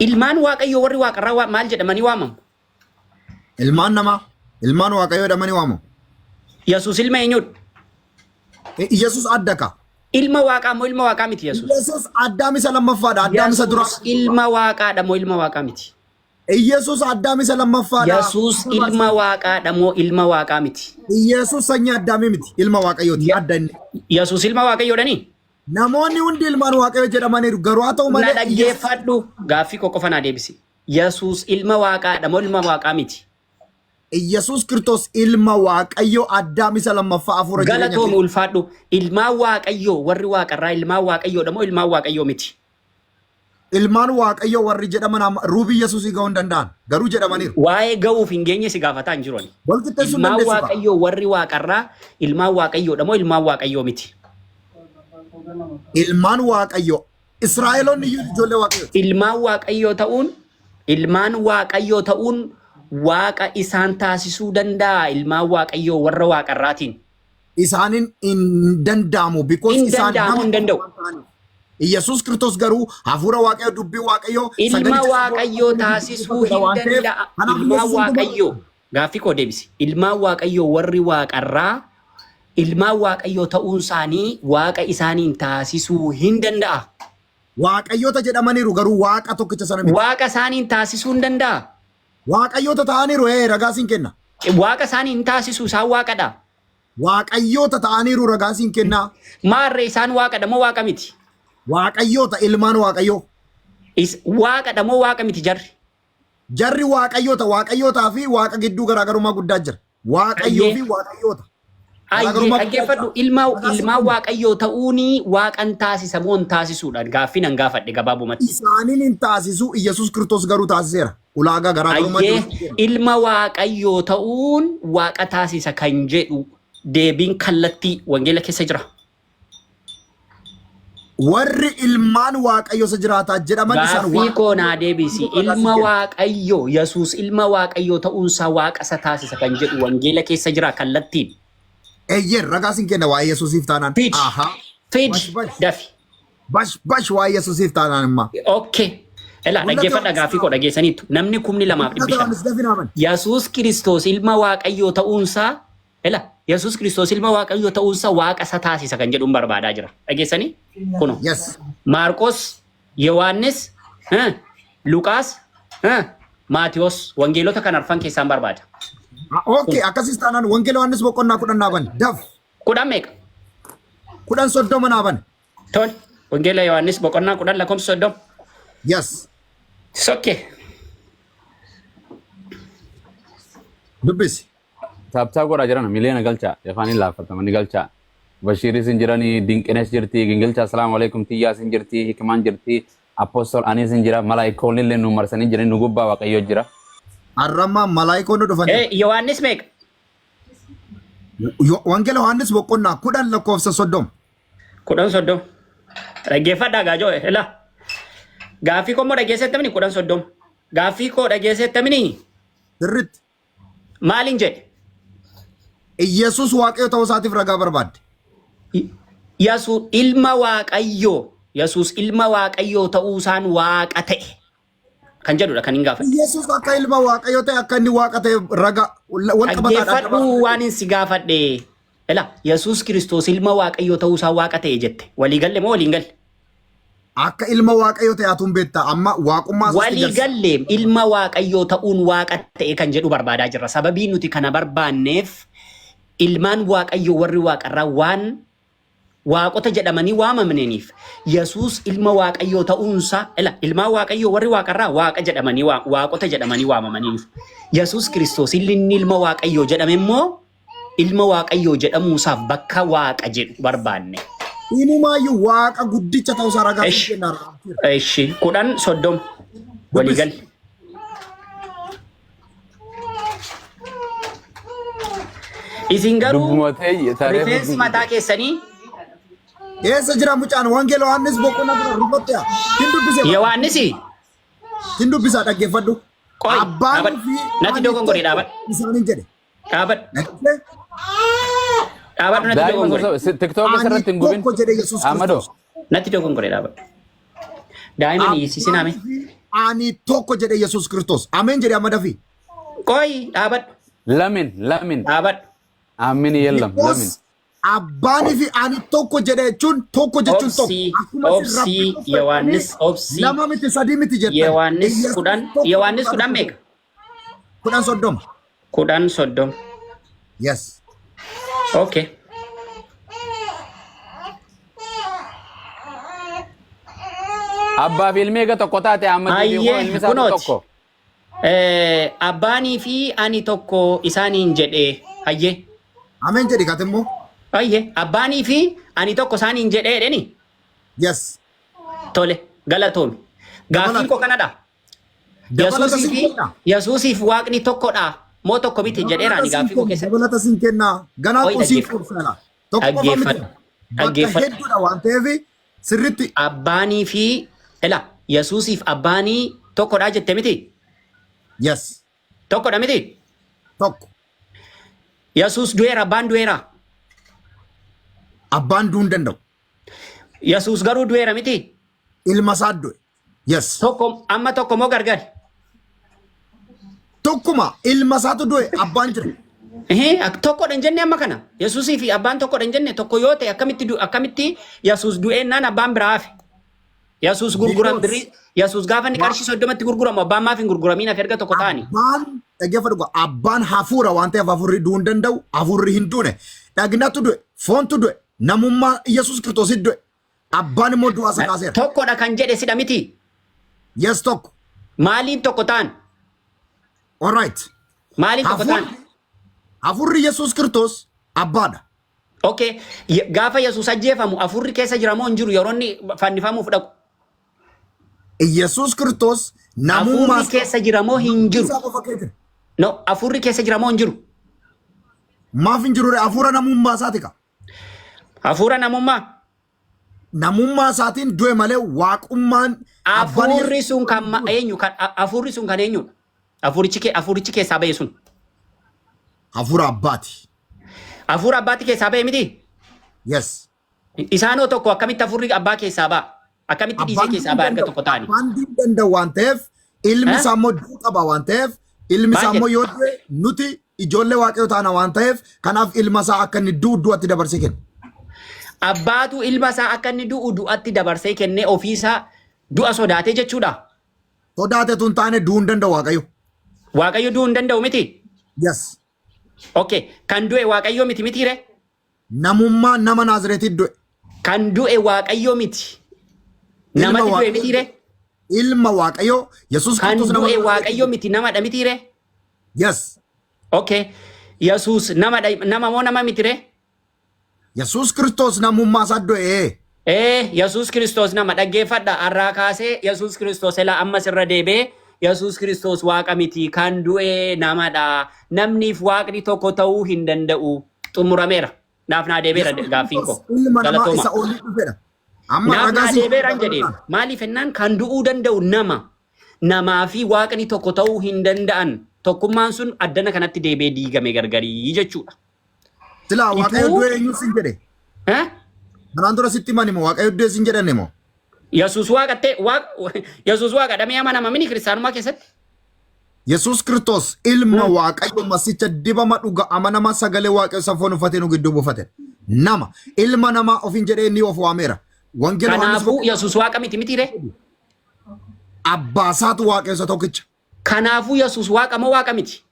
Ilmaan waaqayyoo warri waaqarraa maal jedhamanii waamamu? Ilmaan namaa ilmaan waaqayyoo jedhamanii waamamu. Yesuus ilma eenyudha? Yesuus adda ka. Ilma waaqaa moo ilma waaqaa miti Yesuus? Yesuus Addaam isa lammaffaadha. Addaam isa dura. Ilma waaqaadha moo ilma waaqaa miti? Yesuus Addaam isa lammaffaadha. Yesuus ilma waaqaadha moo ilma waaqaa miti? Yesuus sanyii Addaamii miti ilma waaqayyooti adda inni. Yesuus ilma waaqayyoodhani? Namoonni hundi ilmaan waaqayyoo jedhamaniiru garuu haa ta'u malee. Na dhaggeeffadhu gaaffii koo qofa naa deebisi. Yesuus ilma waaqaadha moo ilma waaqaa miti? Yesuus Kiristoos ilma waaqayyoo Addaam isa lammaffaa hafuura jireenya. Galatoom ulfaadhu ilmaan waaqayyoo warri waaqarraa ilmaan waaqayyoodha moo ilmaan waaqayyoo miti? Ilmaan waaqayyoo warri jedhaman ruubii Yesuusii ga'uu hin danda'an garuu jedhamaniiru. Waa'ee ga'uuf hin geenye si gaafataa hin jiru. Ilmaan waaqayyoo warri waaqarraa ilmaan waaqayyoodha moo ilmaan waaqayyoo miti? Ilmaan waaqayyoo Israa'eloonni iyyuu ijoollee waaqayyoo. Ilmaan waaqayyoo ta'uun waaqa isaan taasisuu danda'a ilmaan waaqayyoo warra waaqarraatiin. Isaanin hin danda'amu because isaan hin danda'u. Yesuus Kiristoos garuu hafuura waaqayyoo dubbii waaqayyoo ilma waaqayyoo taasisuu hin danda'a. Ilmaan waaqayyoo gaaffii koo deebisi. Ilmaan waaqayyoo warri waaqarraa ilmaan waaqayyoo ta'uun isaanii waaqa isaaniin taasisuu hin danda'a. Waaqayyoota jedhamaniiru garuu waaqa tokkicha sana miti. Waaqa isaaniin taasisuu hin danda'a. Waaqayyoota ta'aniiru ragaasiin kenna. Waaqa isaaniin taasisuu isaan waaqadha. Waaqayyoota ta'aniiru ragaasiin kenna. Maarree isaan waaqadha moo waaqa miti? Waaqayyoota ilmaan waaqayyoo. Waaqadha moo waaqa miti jarri? Jarri waaqayyoota waaqayyootaa fi waaqa gidduu garaagarummaa guddaa jira. Waaqayyoo fi waaqayyoota. Ayyee dhaggeeffadhu ilmaan waaqayyoo ta'uun waaqan taasisa moo hin taasisuudha gaaffii nan gaafadhe gabaabumatti. Isaaniin hin taasisu Yesuus Kiristoos garuu taasiseera. Ulaagaa garaagarummaa jiru. Ilma waaqayyoo ta'uun waaqa taasisa kan jedhu deebiin kallattii wangeela keessa jira. Warri ilmaan waaqayyoo jiraataa jedhaman isaan gaaffii koo naa deebisi ilma waaqayyoo Yesuus ilma waaqayyoo ta'uunsaa waaqa isa taasisa kan jedhu wangeela keessa jira kallattiin. Eeyyee ragaasin kenna waa'ee Yesuusiif taanaan. Fidi dafi. Bash waa'ee Yesuusiif taanaan imma. Okay. Ela dhaggeeffadha gaaffii koo dhageessaniitu namni 2,200. Yesuus Kiristoos ilma waaqayyoo ta'uunsaa Ela Yesuus Kiristoos ilma Waaqayyoo ta'uunsa Waaqa isa taasisa kan jedhuun barbaadaa jira. Dhageessanii? Kuno. Yes. Maarqos, Yohaannis, Luqaas, Maatiyos wangeelota kan arfan keessaan barbaada. Okay, akkasis taanaan wangeela Yohaannis boqonnaa 10 naaban. Daf. Kudhan meeqa? 30 naaban. Tol. Wangeela Yohaannis boqonnaa 10 lakkoofsa 30. Yes. It's okay. Dubbisi. Taaptaa godhaa jiran miliyoona galchaa afaaniin laaffatamanii galchaa. Bashiiris hin jiranii, Dinqinees jirti, Gingilchaa salaamu alaikum, Tiyyaas hin jirti, Hikimaan jirti, Apostol Aniis hin jira, malaayikoonni illee nu marsanii jiran nu gubbaa Waaqayyoo jira. Arrama malaayikoonni dhufanii. Yohaannis meeqa? Wangeela Yohaannis boqonnaa 10 lakkoofsa 30. 10 dhaggeeffadhaa gaajoo ela. Gaaffii koo immoo dhaggeessettamini 10 gaaffii koo dhaggeessettamini Sirriitti. maaliin jedhe? Yesuus Waaqayyo ta'uu isaatiif ragaa barbaadde. Yesuus ilma Waaqayyoo, Yesuus ilma Waaqayyoo ta'uusaan Waaqa ta'e kan jedhudha kan hin gaafadhe. Yesuus akka ilma Waaqayyo ta'e akka inni Waaqa ta'e ragaa wal qabataadha. Dhaggeeffadhu waan hin si gaafadhe. Ela Yesuus Kiristoos ilma Waaqayyoo ta'uusaa Waaqa ta'e jette. Walii galle moo waliin galle? Akka ilma Waaqayyo ta'e atuun beektaa amma waaqummaa Walii galle ilma Waaqayyoo ta'uun Waaqa ta'e kan jedhu barbaadaa jirra. Sababii nuti kana barbaanneef ilmaan Waaqayyoo warri Waaqarraa waan waaqota jedhamanii waamamneeniif Yesuus ilma Waaqayyoo ta'uunsa ilmaan Waaqayyoo warri Waaqarraa waaqa jedhamanii waaqota jedhamanii waamamaniif Yesuus Kiristoos inni ilma Waaqayyoo jedhame immoo ilma Waaqayyoo jedhamuusaaf bakka waaqa jedhu barbaanne. Inumaayyuu waaqa guddicha ta'uusaa ragaa kenna. Eshi 10:30 walii galle. Isin garuu rifeensi mataa keessanii Eessa jira mucaan wangeela Yohaannis boqonnaa 10 rifotteya. Yohaannisi Hin dubbisaa dhaggeeffadhu. Qoy, Abbaan dhaabat. fi Natti dogon godhe dhaabat. Isaaniin jedhe. dhaabat Dhaggee dhaabat natti dogon godhe TikTok irratti hin gubin. tokko jedhe Yesuus Amadoo. Kiristoos. natti dogon godhe dhaabat. Daa'imman hiyyisiisin hame. Ani tokko jedhe Yesuus Kiristoos. Ameen jedhe amma dafii. Qoy dhaabat Lamin. dhaabat. Amin yellam lamin. Because abbaanii fi ani tokko jedhe jechuun tokko jechuun tokko. Obsii Akkuma obsii Yohaannis obsii lama miti sadii miti jettan. Yohaannis kudhan meeqa? 10:30. 10:30. Yes. Okay. Abbaa fi ilmi eega tokko taate amma Ayyee, ilmi isaa kunooti. tokko. Abbaanii fi ani tokko isaaniin jedhee hayyee. Ameen jedhi kat immoo. Hayyee abbaanii fi ani tokko isaaniin jedhee dheni. Yes. Tole galatoomi. Gaaffiin koo kanadha. Dabalata sin kenna. Yesuusiif waaqni tokkodha. Moo tokko miti jedheeraan gaaffii koo keessatti. Dabalata sin kenna. Ganaa Oyi, qusiin dhaggeeffadhu. qubsala. Tokko qofa miti. Dhaggeeffadhu. Bakka Dhaggeeffadhu. hedduudha waan ta'eef sirriitti. Abbaanii fi Yesuusiif abbaanii tokkodha jette miti. Yes. Tokkodha miti. Tokko. Yesuus du'eera abbaan du'eera. Abbaan du'uu hin danda'u. Yesuus garuu du'eera miti. Ilma isaa du'e. Yes. Amma tokko moo gargari. Tokkuma ilma isaatu du'e abbaan jira. Tokkodha hin jenne amma kana. Yesuusii fi abbaan tokkodha hin jenne tokko yoo ta'e akkamitti Yesuus du'eennaan abbaan biraa hafe. Yesuus gurguram birrii Yesuus gaafa inni qarshii 30tti gurguramu abbaan maaf hin gurguramiin hafe erga tokko ta'ani. Abbaan dhaggeeffadhu abbaan hafuura waan ta'eef hafuurri du'uu hin danda'u hafuurri hin duune. Dhagnatu du'e foontu du'e namummaa Yesuus Kiristoos du'e abbaan immoo du'aa isa kaaseera. Tokkodha kan jedhe sidha miti. Yes tokko. Maaliin tokko ta'an? All right. Maaliin tokko ta'an? Hafuurri Yesuus Kiristoos abbaadha. Okay. Gaafa Yesuus ajjeefamu hafuurri keessa jira moo hin jiru yeroo inni fannifamuuf dhaqu? Yesuus Kiristoos namummaa Hafuurri keessa jira moo hin jiru? isaa qofa keessa. No, hafuurri keessa jira moo hin jiru? Maaf hin jiru hafuura namummaa isaati ka. Hafuura namummaa. Namummaa isaatiin du'e malee waaqummaan Hafuurri sun kan eenyu? Hafuurri sun kan eenyudha? Hafuurichi keessaa ba'e sun. hafuura abbaati. Hafuura abbaatti keessaa ba'e miti? Yes. Isaanoo tokko akkamitti hafuurri abbaa keessaa ba'a? Akkamitti dhiisee keessaa ba'a erga tokko ta'ani? Abbaan du'uu danda'u waan ta'eef ilmi isaa immoo du'uu qaba waan ta'eef ilmi isaa immoo yoo du'e nuti ijoollee waaqayyoo taana waan ta'eef kanaaf ilma isaa akka inni du'utti dabarsee kenne. Abbaatu ilma isaa akka inni du'utti dabarsee kennee ofiisaa du'a sodaatee jechuudha. Sodaate tun taane du'uu hin danda'u waaqayyo. Waaqayyo du'uu hin danda'u miti. Yes. Okay. Kan du'e waaqayyo miti mitiire? Namummaa nama Naazreetii du'e. Kan du'e waaqayyo miti. Namatti du'e mitiire? Ilma waaqayyo Yesuus Kiristoos nama. Kan du'e waaqayyo miti namadha mitiire? Yes. Okay. Yesuus nama moo nama mitire? Yesuus Kiristoos namummaa isaa du'e. Yesuus Kiristoos nama dhaggeeffadha arraa kaasee Yesuus Kiristoos elaa ammas irra deebee Yesuus Kiristoos waaqa miti kan du'e namadha. Namniif waaqni tokko ta'uu hin danda'u. Xumurameera. Naaf naa deebeera gaaffiin koo. Ilma namaa isa olii dhufedha. Naaf naa deebeeraan jedhee maaliif ennaan kan du'uu danda'u nama. Namaa fi waaqni tokko ta'uu hin danda'an. Tokkummaan sun addana kanatti deebee diigame gargarii jechuudha. Silaa waaqayyo du'e eenyu sin jedhe? Kanaan dura sitti himani moo waaqayyo du'e sin jedhanne moo? Yesuus waaqattee Yesuus waaqadha mi'a amanama mini kiristaanummaa keessatti. Yesuus Kiristoos ilma waaqayyo masicha dibama dhuga amanama sagalee waaqayyo safoon uffatee nu gidduu buufate. Nama ilma namaa ofiin jedhee ni of waameera. Kanaafuu Yesuus waaqa miti mitiire? Abbaasaatu waaqayyo isa tokkicha. Kanaafuu Yesuus waaqa moo waaqa miti?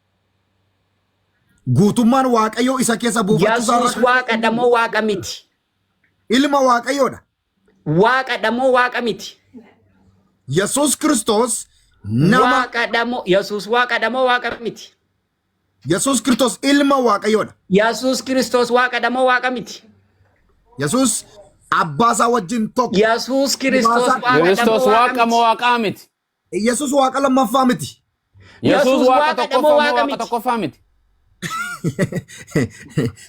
Guutummaan waaqayyo isa keessa buufatu Yesuus waaqadha moo waaqa miti? Ilma waaqayyoodha. Waaqadha moo waaqa miti? Yesuus Kiristoos nama waaqadha moo Yesuus waaqadha moo waaqa miti? Yesuus Kiristoos ilma waaqayyoodha. Yesuus Kiristoos waaqadha moo waaqa miti? Yesuus abbaasaa wajjin tokko. Yesuus Kiristoos waaqa moo waaqa miti? Yesuus waaqa lammaffaa miti. Yesuus waaqa tokkoffaa miti.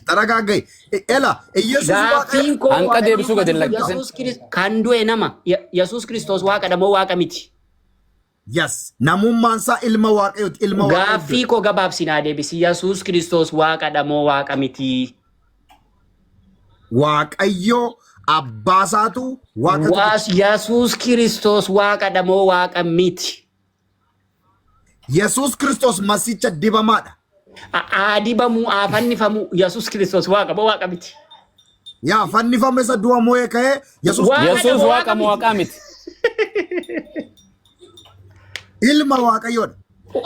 Taragaagay ela Yesuus waaqa hanqa deebisuu gad hin lakkisin. Kan du'e nama Yesuus Kiristoos waaqadha moo waaqa miti? Yes, namummaan isaa ilma waaqayyooti ilma waaqayyooti. Gaaffii koo gabaabsinaa deebisi Yesuus Kiristoos waaqadha moo waaqa miti? Waaqayyo abbaasaatu waaqa. Yesuus Kiristoos waaqadha moo waaqa miti? Yesuus Kiristoos masicha dibamaadha. Adibamu afannifamu Yesuus Kiristoos waaqa moo waaqa miti? Yaa fannifame isa du'a moo'ee ka'ee Yesuus waaqa moo waaqa miti? Ilma waaqayyoodha.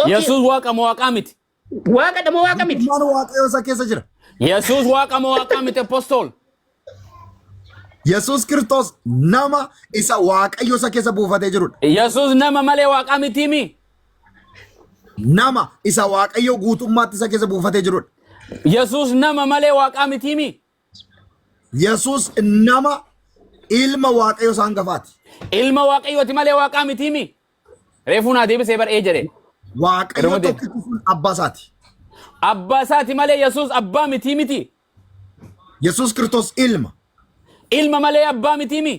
Yesuus waaqa moo waaqa miti? Waaqadha moo waaqa miti? Maal waaqayyo isa keessa jira? Yesuus waaqa moo waaqa miti apostol? Yesuus Kiristoos nama isa waaqayyo isa keessa buufatee jirudha. Yesuus nama malee waaqa miti mi? Nama isa waaqayyo guutummaatti isa keessa buufatee jirudha. Yesuus nama malee waaqa miti mi? Yesuus nama ilma waaqayyo isa hangafaati. Ilma waaqayyooti malee waaqa miti mi? Reefuu naa deebisee bar'ee jedhe. Waaqayyo tokkichi sun abbaasaati. Abbaasaati malee Yesuus abbaa miti miti. Yesuus Kiristoos ilma. Ilma malee abbaa miti mi?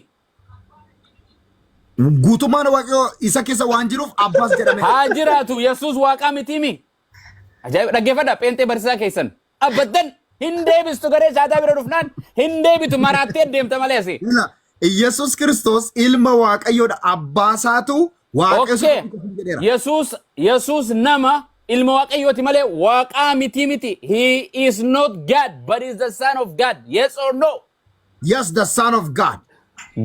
Guutummaan waaqayyo isa keessa waan jiruuf abbaas jedhame. Haa jiraatu Yesuus waaqa miti mi? Ajaa'iba dhaggeeffadha pheenxee barsiisaa keessan. Abbadan hin deebistu garee shaataa bira dhufnaan hin deebitu maraattee deemta malee asi. Yesuus Kiristoos ilma waaqayyoodha abbaasaatu waaqayyo. Yesuus nama ilma waaqayyooti malee waaqa miti miti. He is not God but is the son of God. Yes or no? Yes, the son of God.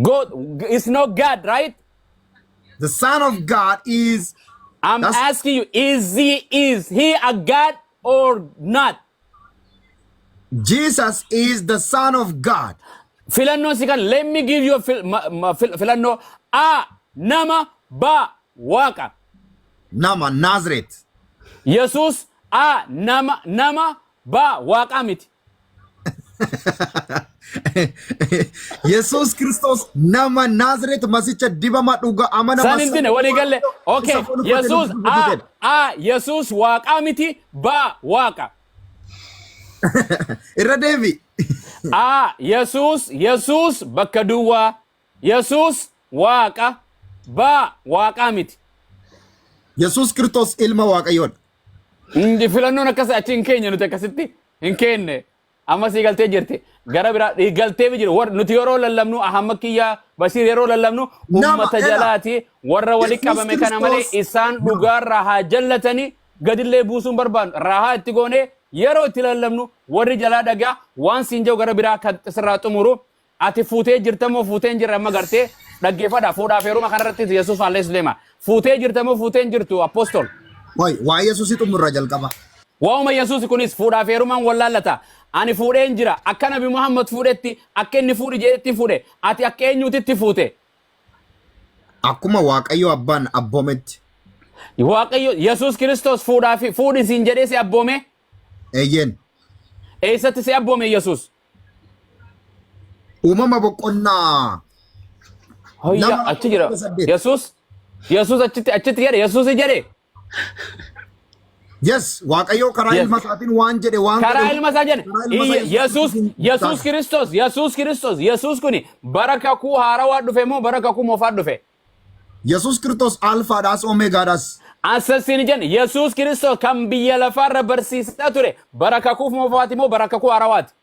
God is not God, right? The son of God is. I'm asking you, is he a God or not? Jesus is the son of God. Filanno sikan, let me give you a filanno. Nama ba waka. Nama Nazareth. Jesus nama ba waka miti. Yesuus Kiristoos nama Nazareth masicha dibama dhuga amana masa. Sanin dine wali galle. Okay. Yesuus Yesuus waaqa miti ba waaqa. Irra deebi. Yesuus bakka duwwaa. Yesuus waaqa ba waaqa miti. Yesuus Kiristoos ilma waaqayyoodha. Indi filannoon akkas achi hin keenye nuti akkasitti hin keenne. Amma si galtee jirti. Gara biraa galtee bi jiru. Nuti yeroo lallabnu Ahmad Kiyyaa Basiir yeroo lallabnu uummata jalaati warra wali qabame kana malee isaan dhugaarraa haa jallatanii gadillee buusuun barbaadu. Raahaa itti goonee yeroo itti lallabnu warri jalaa dhagaa waan siin jiru gara biraa kan sirraa xumuru ati fuutee jirtamoo fuutee hin jirre amma gartee dhaggeeffadha fuudhaaf heeruma kanarratti Yesuus faalleessu deema fuutee jirtamoo fuutee hin jirtu apostol. Waa Yesuusitu xumurra jalqaba. Waa'uma Yesuus kunis fuudhaaf heerumaan wallaallata. Ani fuudheen jira akka Nabi Muhammad fuudhetti akka inni fuudhi jedhetti fuudhe ati akka eenyuutitti fuute. Akkuma Waaqayyo abbaan abboometti. Waaqayyo Yesuus Kiristoos fuudhi siin jedhee si abboome. Eeyyeen. Eessatti si abboome Yesuus? Uumama boqonnaa. Hoyya achi jira. Yesuus achitti jedhe Yesuus jedhe. Yes, Waaqayyo karaa ilma isaatiin waan jedhe waan karaa ilma isaa jedhe Yesuus Kiristoos kuni bara kakuu haarawaa dhufe moo bara kakuu moofaa dhufe? Yesuus Kiristoos alfaadhaas omeegaadhaas. Asasiin jenna Yesuus Kiristoos kan biyya lafaarra barsiisaa ture bara kakuuf moofaati moo bara kakuu haarawaati?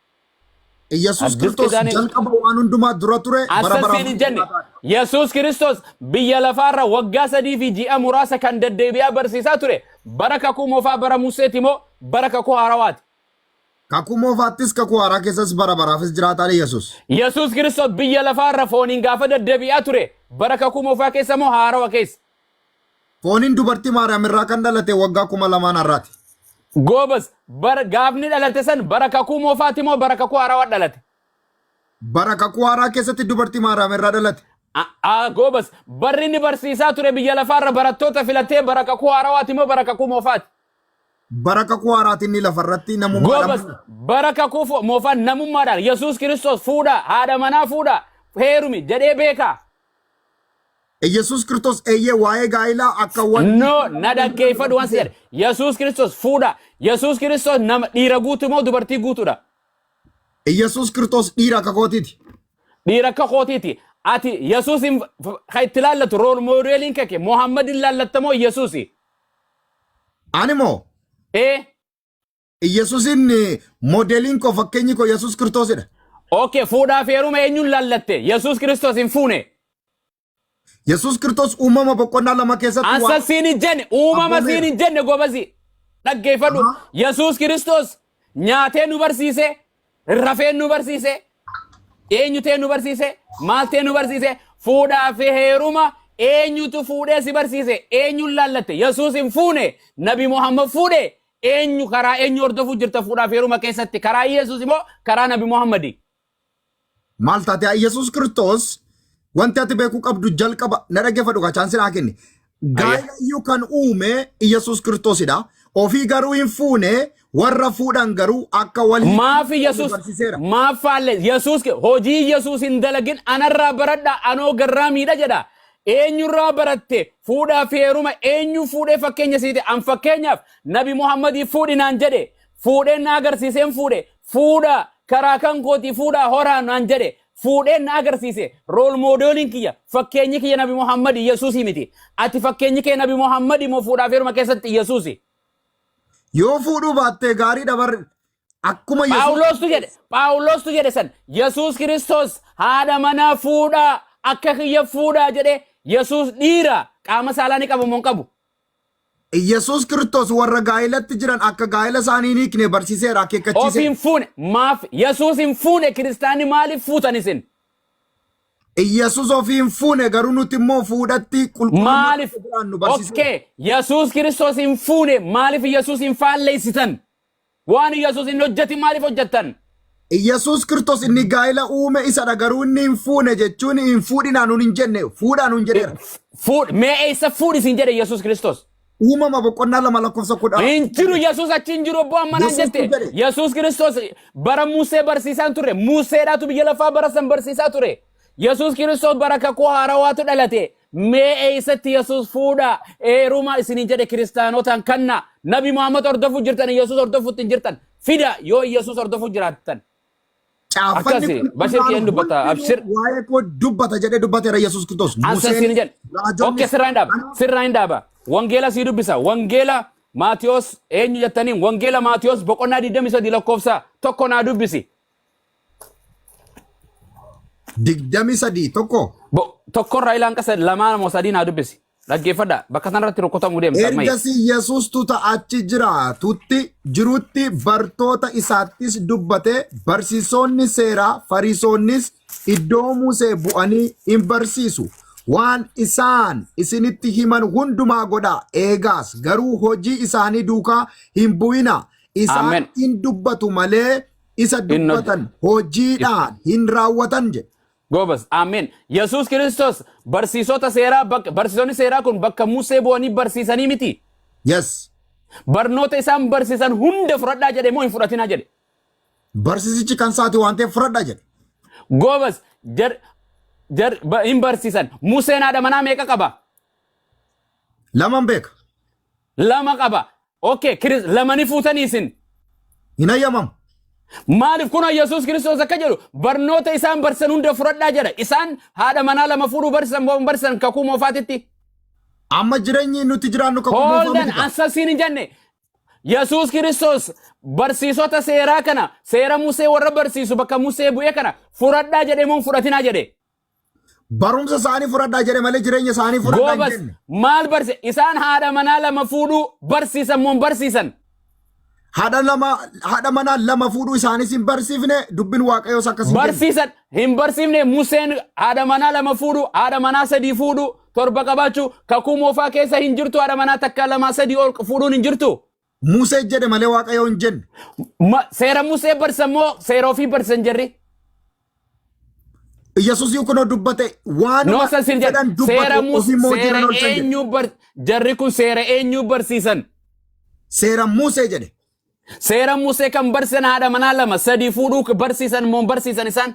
Yesuus Kiristoos jalqaba waan hundumaa dura ture bara Asasiin jenna Yesuus Kiristoos biyya lafaarra waggaa 3 fi ji'a muraasa kan deddeebi'aa barsiisaa ture bara kakuu moofaa bara Museeti moo bara kakuu haarawaati? Kakuu moofaattis kakuu haaraa keessas bara baraafis jiraataa Yesuus. Yesuus Kiristoos biyya lafaarra fooniin gaafa deddeebi'aa ture bara kakuu moofaa keessa moo haarawa keessa? Fooniin dubartii Maariyaam irraa kan dhalate waggaa 2000 irraati. Goobas gaafni dhalate san bara kakuu moofaati moo bara kakuu haarawaa dhalate? Bara kakuu haaraa keessatti dubartii Maariyaam irraa dhalate. Goobas barri inni barsiisaa ture biyya lafaarra barattoota filatee bara kakuu haarawaati moo bara kakuu moofaati? Bara kakuu haaraati inni lafarratti namummaadhaan. Goobas bara kakuu moofaan namummaadhaan Yesuus Kiristoos fuudha haadha manaa fuudha heerumi jedhee beekaa. Yesuus Kiristoos eeyyee waa'ee gaa'ilaa akka waan. No, na dhaggeeffadhu waan si jedhe. Yesuus Kiristoos fuudha. Yesuus Kiristoos nama dhiira guutu moo dubartii guutuudha? Yesuus Kiristoos dhiira akka kootiiti. Dhiira akka kootiiti. Ati Yesuusin kan itti laallatu rool moodeeliin keke Muhammadin laallatta moo Yesuusi? Ani moo? Yesuusin moodeeliin koo fakkeenyi koo Yesuus Kiristoosidha. Okay, fuudhaaf heeruma eenyuun laallatte? Yesuus Kiristoos hin fuune. Yesuus Kiristoos uumama boqonnaa 2 keessatti Ansa siin hin jenne uumama siin hin jenne gobasi. Dhaggeeffadhu. Yesuus Kiristoos nyaatee nu barsiise, rafee nu barsiise, eenyutee nu barsiise, maaltee nu barsiise, fuudhaaf heeruma eenyutu fuudhee si barsiise, eenyuun laallatte? Yesuus hin fuune, Nabi Muhammad fuudhe, eenyu karaa eenyu hordofuu jirta fuudhaaf heeruma keessatti? Karaa Yesuus immoo karaa Nabi Muhammadi? Maal taate Yesuus Kiristoos wanti ati beekuu qabdu jalqaba na dhaggeeffadhu ka chaansi naa kenni. Gaa'ila iyyuu kan uume Yesuus Kiristoosidha. Ofii garuu hin fuune warra fuudhan garuu akka walii. Maafi Yesuus maaf faalle Yesuus hojii Yesuus hin dalagin anarraa baradha anoo garraa miidha jedha. Eenyurraa baratte fuudhaaf heeruma eenyu fuudhee fakkeenya siite an fakkeenyaaf Nabi Muhammadii fuudhinaan jedhe fuudheen na agarsiiseen fuudha karaa kan kooti fuudha horaan naan jedhe. Fuudheen na agarsiise rool moodeeliin kiyya fakkeenyi kiyya Nabi Muhammad Yesuusi miti. Ati fakkeenyi kee Nabi Muhammad moo fuudhaaf heeruma keessatti Yesuusi? Yoo fuudhuu baattee gaarii dabar akkuma Paawulostu jedhe san Yesuus Kiristoos haadha manaa fuudha akka kiyya fuudha jedhe Yesuus dhiira qaama saalaa ni qabu moo hin qabu? Yesuus Kiristoos warra gaa'ilatti jiran akka gaa'ila isaanii ni kine barsiiseera akeekkachiise. Ofiin fuune maaf Yesuus hin fuune kiristaanni maaliif fuutan isin? Yesuus ofiin fuune garuu nuti immoo fuudhatti maaliif? Okay, Yesuus Kiristoos hin fuune maaliif Yesuus hin faalleessitan? Waan Yesuus hin hojjetin maaliif hojjettan? Yesuus Kiristoos inni gaa'ila uume isadha garuu inni hin fuune jechuun hin fuudhinaan nun hin jenne fuudhaan nun jedheera. Mee eessa fuudhi sin jedhe Yesuus Kiristoos? Uumama boqonnaa 2 lakkoofsa 10. Injiru Yesuus achi hin jiru obbo ammanaan jette. Yesuus Kiristoos bara Musee barsiisaan ture. Museedhaatu biyya lafaa bara san barsiisaa ture. Yesuus Kiristoos bara kakuu haarawaatu dhalate. Mee eessatti Yesuus fuudha heeruma isin jedhe kiristaanotaan kanna. Nabi Muhammad hordofuu jirtan Yesuus hordofuutti hin jirtan. Fida yoo Yesuus hordofuu jiraattan. Akkasi Bashir kiyyan dubbata abshir. Waa'ee koo dubbata jedhee dubbateera Yesuus Kiristoos. Asasiin jedhe. Okay sirraa hin dhaaba. Wangeela sii dubbisa. Wangeela Maatiyos eenyu jettaniin Wangeela Maatiyos boqonnaa 23 lakkoofsa tokko naa dubbisi. 23 tokko. Tokkorraa ilaan qasa lamaan moo sadii naa dubbisi. Dhaggeeffadha. Bakka sanarratti rukkutamuu deemta ammayya. Ergasii Yesuustu achi jiraatutti jirutti bartoota isaattis dubbate barsiisonni seeraa Fariisonnis iddoo Musee bu'anii hin barsiisu. Waan isaan isinitti himan hundumaa godhaa eegaas garuu hojii isaanii duukaa hin bu'ina. Isaan Amen. hin dubbatu malee isa dubbatan hojiidhaan hin raawwatan jedhe. Gobas, amen. Yesus Kristos barsiisota seeraa barsiisonni seeraa kun bakka Musee bu'anii barsiisanii miti. Yes. Barnoota isaan barsiisan hunda fudhadhaa jedhe moo hin fudhatinaa jedhe. Barsiisichi kan isaati waan ta'eef fudhadhaa jedhe. Gobas, hin barsiisan. Museen haadha manaa meeqa qaba? Laman beeka. Lama qaba. Okay, lamani fuutanii isin. Hin ayyamamu. Maaliif kun Yesus Kristos akka jedhu barnoota isaan barsiisan hunda fudhadhaa jedha. Isaan haadha manaa lama fuudhuu barsiisan kakuu moofaatitti. Amma jireenyi nuti jiraannu kakuu Holden asasiin hin jenne. Yesus Kristos barsiisota seeraa kana seera Musee warra barsiisu bakka Musee bu'ee kana fudhadhaa jedhe moo fudhatinaa jedhe. Barumsa isaanii fudhadhaa jedhe malee jireenya isaanii fudhadhaa hin Gobas jenne. maal barsiise isaan haadha manaa lama fuudhuu barsiisan moo barsiisan. Haadha manaa lama fuudhuu isaanis hin barsiifne dubbin waaqayyoos akkasii Barsiisan hin barsiifne Museen haadha manaa lama fuudhuu haadha manaa sadii fuudhuu torba qabaachuu kakuu moofaa keessa hin jirtu haadha manaa takka lama sadii ol fuudhuun hin jirtu. Musee jedhe malee waaqayyoo hin jenne. Seera Musee barsiisan moo seera ofii barsiisan jirri. Yesuus kunoo dubbate waan No sasin fedhan seera dubbate ofii moo seera jiran olchan jedhe. eenyu jarri kun seera eenyu barsiisan. Seera Musee jedhe. Seera Musee kan barsiisan haadha manaa lama sadii fuudhuu barsiisan moo barsiisan isaan.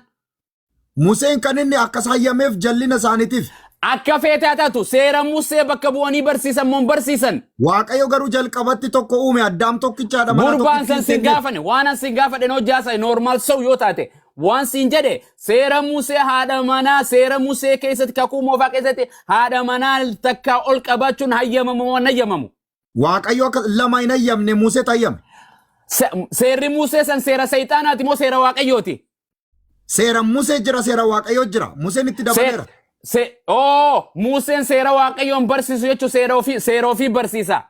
Museen kan inni akkas hayyameef jallina isaaniitiif. Akka feetaa taatu seera Musee bakka bu'anii barsiisan moo barsiisan. Waaqayyo garuu jalqabatti tokko uume Addaam tokkichaadha mana Gurbaan san si gaafane waan an si gaafadhe no jaasa normal sau yoo taate waan siin jedhe seera Musee haadha manaa seera Musee keessatti kakuu moofaa keessatti haadha manaa takka ol qabaachuun hayyamamu moo hayyamamu. Waaqayyo akka lama hin hayyamne Musee hayyame. Seerri Musee san seera Seexaanaati moo seera Waaqayyooti. Seera Musee jira seera Waaqayyo jira Museen itti dabaleera. Museen seera Waaqayyoon barsiisu jechuun seera ofii barsiisa.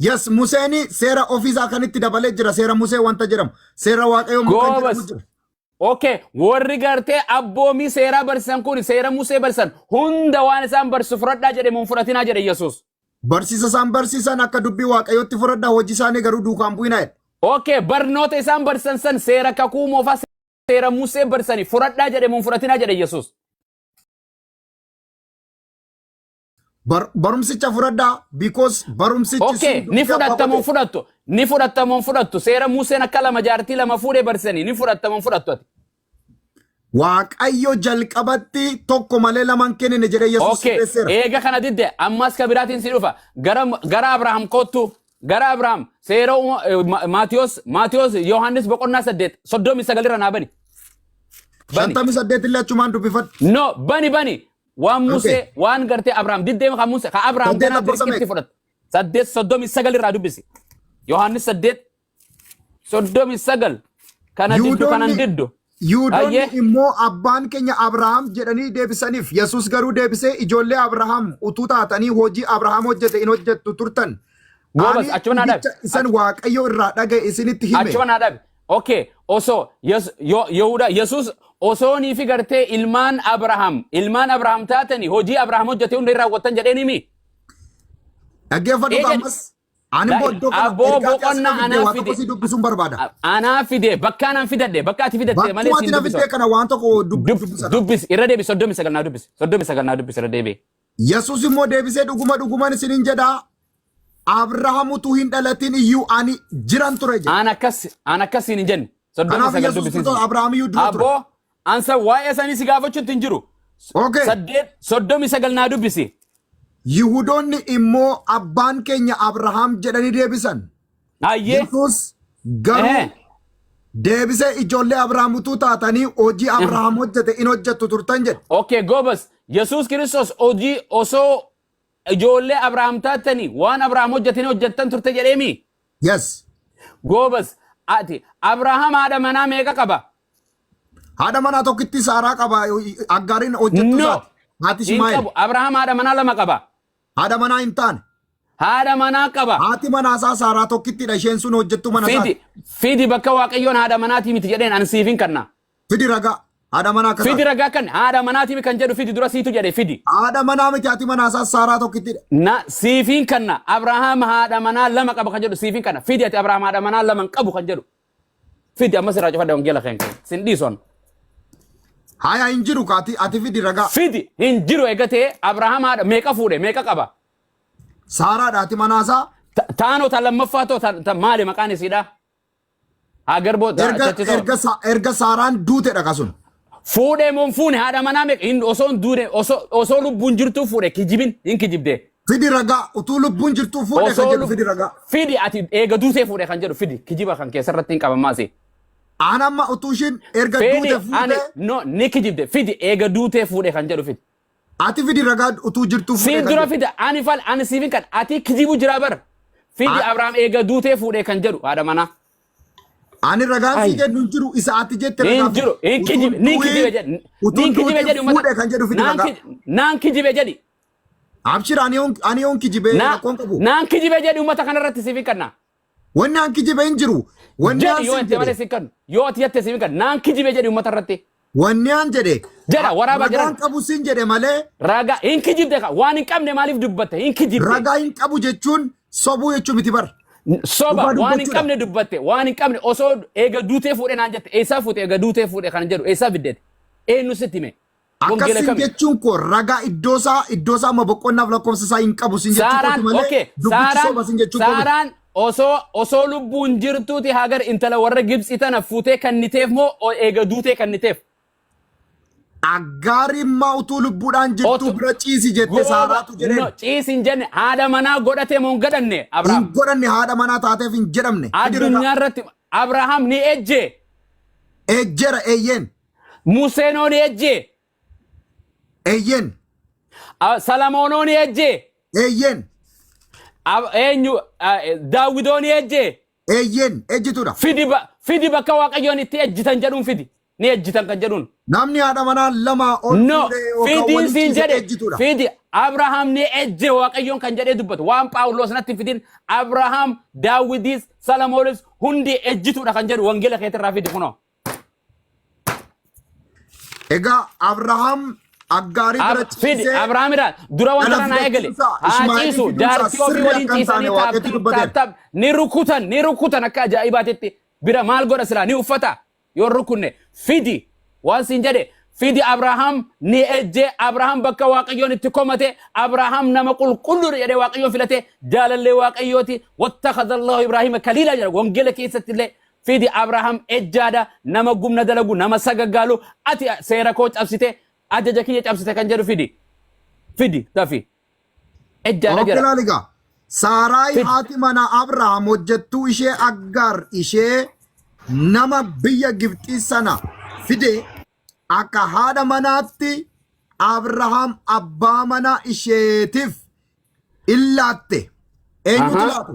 Yes, Museen seera ofiisaa kan itti dabalee jira seera Musee wanta jedhamu seera Waaqayyoon kan jedhamu jira. Okay, warri gartee abboomii seeraa barsiisan kun seera Musee barsiisan hunda waan isaan barsiisu fudhadhaa jedhe moo fudhatinaa jedhe Yesuus. Barsiisa isaan barsiisan akka dubbii Waaqayyootti fudhadhaa hojii isaanii garuu duukaan bu'inaa jedhe. Okay, barnoota isaan barsiisan san seera kakuu moofaa seera Musee barsiisanii fudhadhaa jedhe moo fudhatinaa jedhe Yesuus. Barumsicha fudhadhaa because barumsichi Okay, ni fudhattamoo fudhattu. Ni fudhattamoo fudhattu. Seera Museen akka lama jaartii lama fuudhee barsiisanii ni fudhattamoo fudhattu ati. Waaqayyo jalqabatti tokko malee lamaan kennine jedhee Yesuus Okay, sirreesseera. eega kana didde ammas ka biraatiin si dhufa. Gara Abrahaam kottu. Gara Abrahaam seera Maatiyos Yohaannis boqonnaa 8:39 irra naa bani. 58 illee achumaan dubbifadhu. No, bani. Waan Musee waan gartee Abrahaam diddee kan Musee ka Abrahaam Saddeet kana lakkoofsa dirqitti fudhate. 8:39 irraa dubbisi. Yohaannis 8:39 kana diddu kanan diddu. Yihuudoonni immoo abbaan keenya Abrahaam jedhanii deebisaniif Yesuus garuu deebisee ijoollee Abrahaam utuu taatanii hojii Abrahaam hojjete in hojjettu turtan. Gobas achuma naa dhabe. Isan Waaqayyo irraa dhagaye isinitti hime. Achuma naa dhabe. Okay, osoo Yehuda Yesuus osoo nii fi gartee ilmaan Abrahaam taatanii hojii Abrahaam hojjete hunda irraa raawwattan jedheen himi. Dhaggeeffadhu ammas. Ani boodoo Aboo boqonnaa anaa fide. si dubbisuun barbaada. Anaa fide bakka anaan fidadhe bakka ati fidadhe malee Bakkumaatti na fidee kana waan tokko dubbisa. Dubbis irra deebi 39 naa dubbis 39 naa dubbis irra deebi. Yesuus immoo deebisee dhugumaan isiniin jedhaa Abrahaam utuu hin dhalatin iyyuu ani jiran ture jedhe. An akkasiin hin jenne. Kanaaf Yesuus Abrahaam iyyuu dura ture. Aboo ansa waa'ee isaanii si gaafachuutti hin jiru. Okay. 39 naa dubbisi. Yihudoonni immoo abbaan keenya Abrahaam jedhanii deebisan. Ayyee. Yesuus garuu deebisee ijoollee Abrahaam utuu taatanii hojii Abrahaam hojjete in hojjettu turtan jedhe. Okay, Gobas. Yesuus Kiristoos hojii osoo ijoollee Abrahaam taatanii waan Abrahaam hojjetanii hojjettan turte jedheemi. Yes. Gobas. Ati Abrahaam haadha manaa meeqa qaba? Haadha manaa tokkitti Saaraa qaba Aggaariin hojjettu No. isaati. Haati Ismaa'eel. Abrahaam haadha manaa lama qaba. Haadha manaa hin taane. Haadha manaa qaba. Haati manaasaa Saaraa tokkittidha isheen sun hojjettu mana isaati. Fidi bakka Waaqayyoon haadha manaatii miti jedheen ani siifin kanna. Fidi ragaa. Haadha manaa akka Fidi ragaa kan haadha manaatii kan jedhu fidi dura siitu jedhe fidi. Haadha manaa miti haati manaasaa Saaraa tokkittidha. Na siifin kanna Abrahaam haadha manaa lama qaba kan jedhu siifin kanna fidi ati Abrahaam haadha manaa lama qabu kan jedhu. Fidi amma sirraa cufadha wangeela keen sin dhiison. Haya hin jiru kaati ati fidi ragaa. Fidi hin jiru eegatee Abrahaam haadha meeqa fuudhe meeqa qaba. Saaraa haati manaasaa. Taanoo ta lammaffaa too maali maqaan isiidha. Agarbo erga Saaraan duutedha kasun. Fuudhee moon fuune haadha manaa meeqa hin osoon duune osoo lubbuun jirtuu fuudhe kijibin hin kijibdee. Fidi ragaa utuu lubbuun jirtuu fuudhe kan jedhu fidi ragaa. Fidi ati eega duutee fuudhe kan jedhu fidi kijiba kan keessarratti hin qabamaasi. Anamma utuu ishiin erga duute fuudhe. No ni kijibde fidi eega duutee fuudhe kan jedhu fidi. Ati fidi ragaa utuu jirtuu fuudhe. Siin dura fidi ani siifin kan ati kijibu jira bar. Fidi Abrahaam eega duutee fuudhe kan jedhu haadha manaa. Ani ragaan si jennu jiru isa ati jette ragaa. Hin jiru hin kijibe niin kijibe jedhi. Niin kijibe jedhi fuudhe kan jedhu fidi ragaa. Naan kijibe jedhi. Abshir ani on kijibe rakkoon qabu. Naan kijibe jedhi uummata kanarratti siifin kanna. Wanni an kijibe hin jiru. Wanni an yoo itti malee siifin kan yoo ati jette siifin kan naan kijibe jedhi uummata irratti. Wanni an jedhe. Jedha waraaba jedhan. Ragaan qabu sin jedhe malee. Ragaa hin kijibde waan hin qabne maaliif dubbatte hin kijibde. Ragaa hin qabu jechuun sobuu jechuu miti bar. Soba waan hin qabne dubbatte waan hin qabne osoo eega duutee fuudhe naan jette eessaa fuute eega duutee fuudhe kan jedhu eessaa fiddeete eenyu sitti hime. Akkasin jechuun koo ragaa iddoosaa amma boqonnaaf lakkoofsa isaa hin qabu sin jechuun malee dubbichi soba sin jechuun koo. Saaraan osoo lubbuun jirtuuti hagar intala warra Gibxii tana fuutee kanniteef moo eega duutee kanniteef. Aggaarimmaa utuu lubbuudhaan jirtu bira ciisi jette Saaraatu jedheen. No ciisi hin jenne haadha manaa godhate moo hin godhanne Abrahaam. Hin godhanne haadha manaa taateef hin jedhamne. Addunyaa irratti Abrahaam ni ejjee. Ejjera eeyyeen. Museenoo ni ejjee. Eeyyeen. Salamoonoo ni ejjee. Eeyyeen. Eenyu Daawidoo ni ejjee. Eeyyeen ejjituudha. Fidi bakka Waaqayyoon itti ejjitan jedhuun fidi. Ni ejjitan kan jedhuun. Namni haadha manaa lama ol fidiin siin jedhe fidi Abrahaam ni ejje Waaqayyoon kan jedhee dubbatu waan Phaawulos natti fidin Abrahaam Daawidis Salomoonis hundi ejjituudha kan jedhu wangeela keetirraa fidi kunoo. Egaa Abrahaam aggaarii bira fidi Abrahaamidha dura wanta kana eegale haa ciisu jaartii ofii waliin ciisanii taaptaap ni rukutan akka ajaa'ibaatitti bira maal godha silaa ni uffata yoo rukunne fidi waan siin jedhe fidi Abrahaam ni ejje Abrahaam bakka Waaqayyoon itti komate Abrahaam nama qulqulluu jedhee Waaqayyoon filate jaalallee Waaqayyooti wattakhadha Allahu Ibraahiima kaliila jedha wangeela keessatti illee fidi Abrahaam ejjaadha nama gumna dalagu nama sagaggaalu ati seera koo cabsite ajaja kiyya cabsite kan jedhu fidi tafi ejjaadha jedha. Okkolaaliga Saaraay haati mana Abrahaam hojjettuu ishee Aggaar ishee nama biyya Gibxii sana fide akka haadha manaatti Abrahaam abbaa mana isheetiif illaatte. Eenyutu laatu?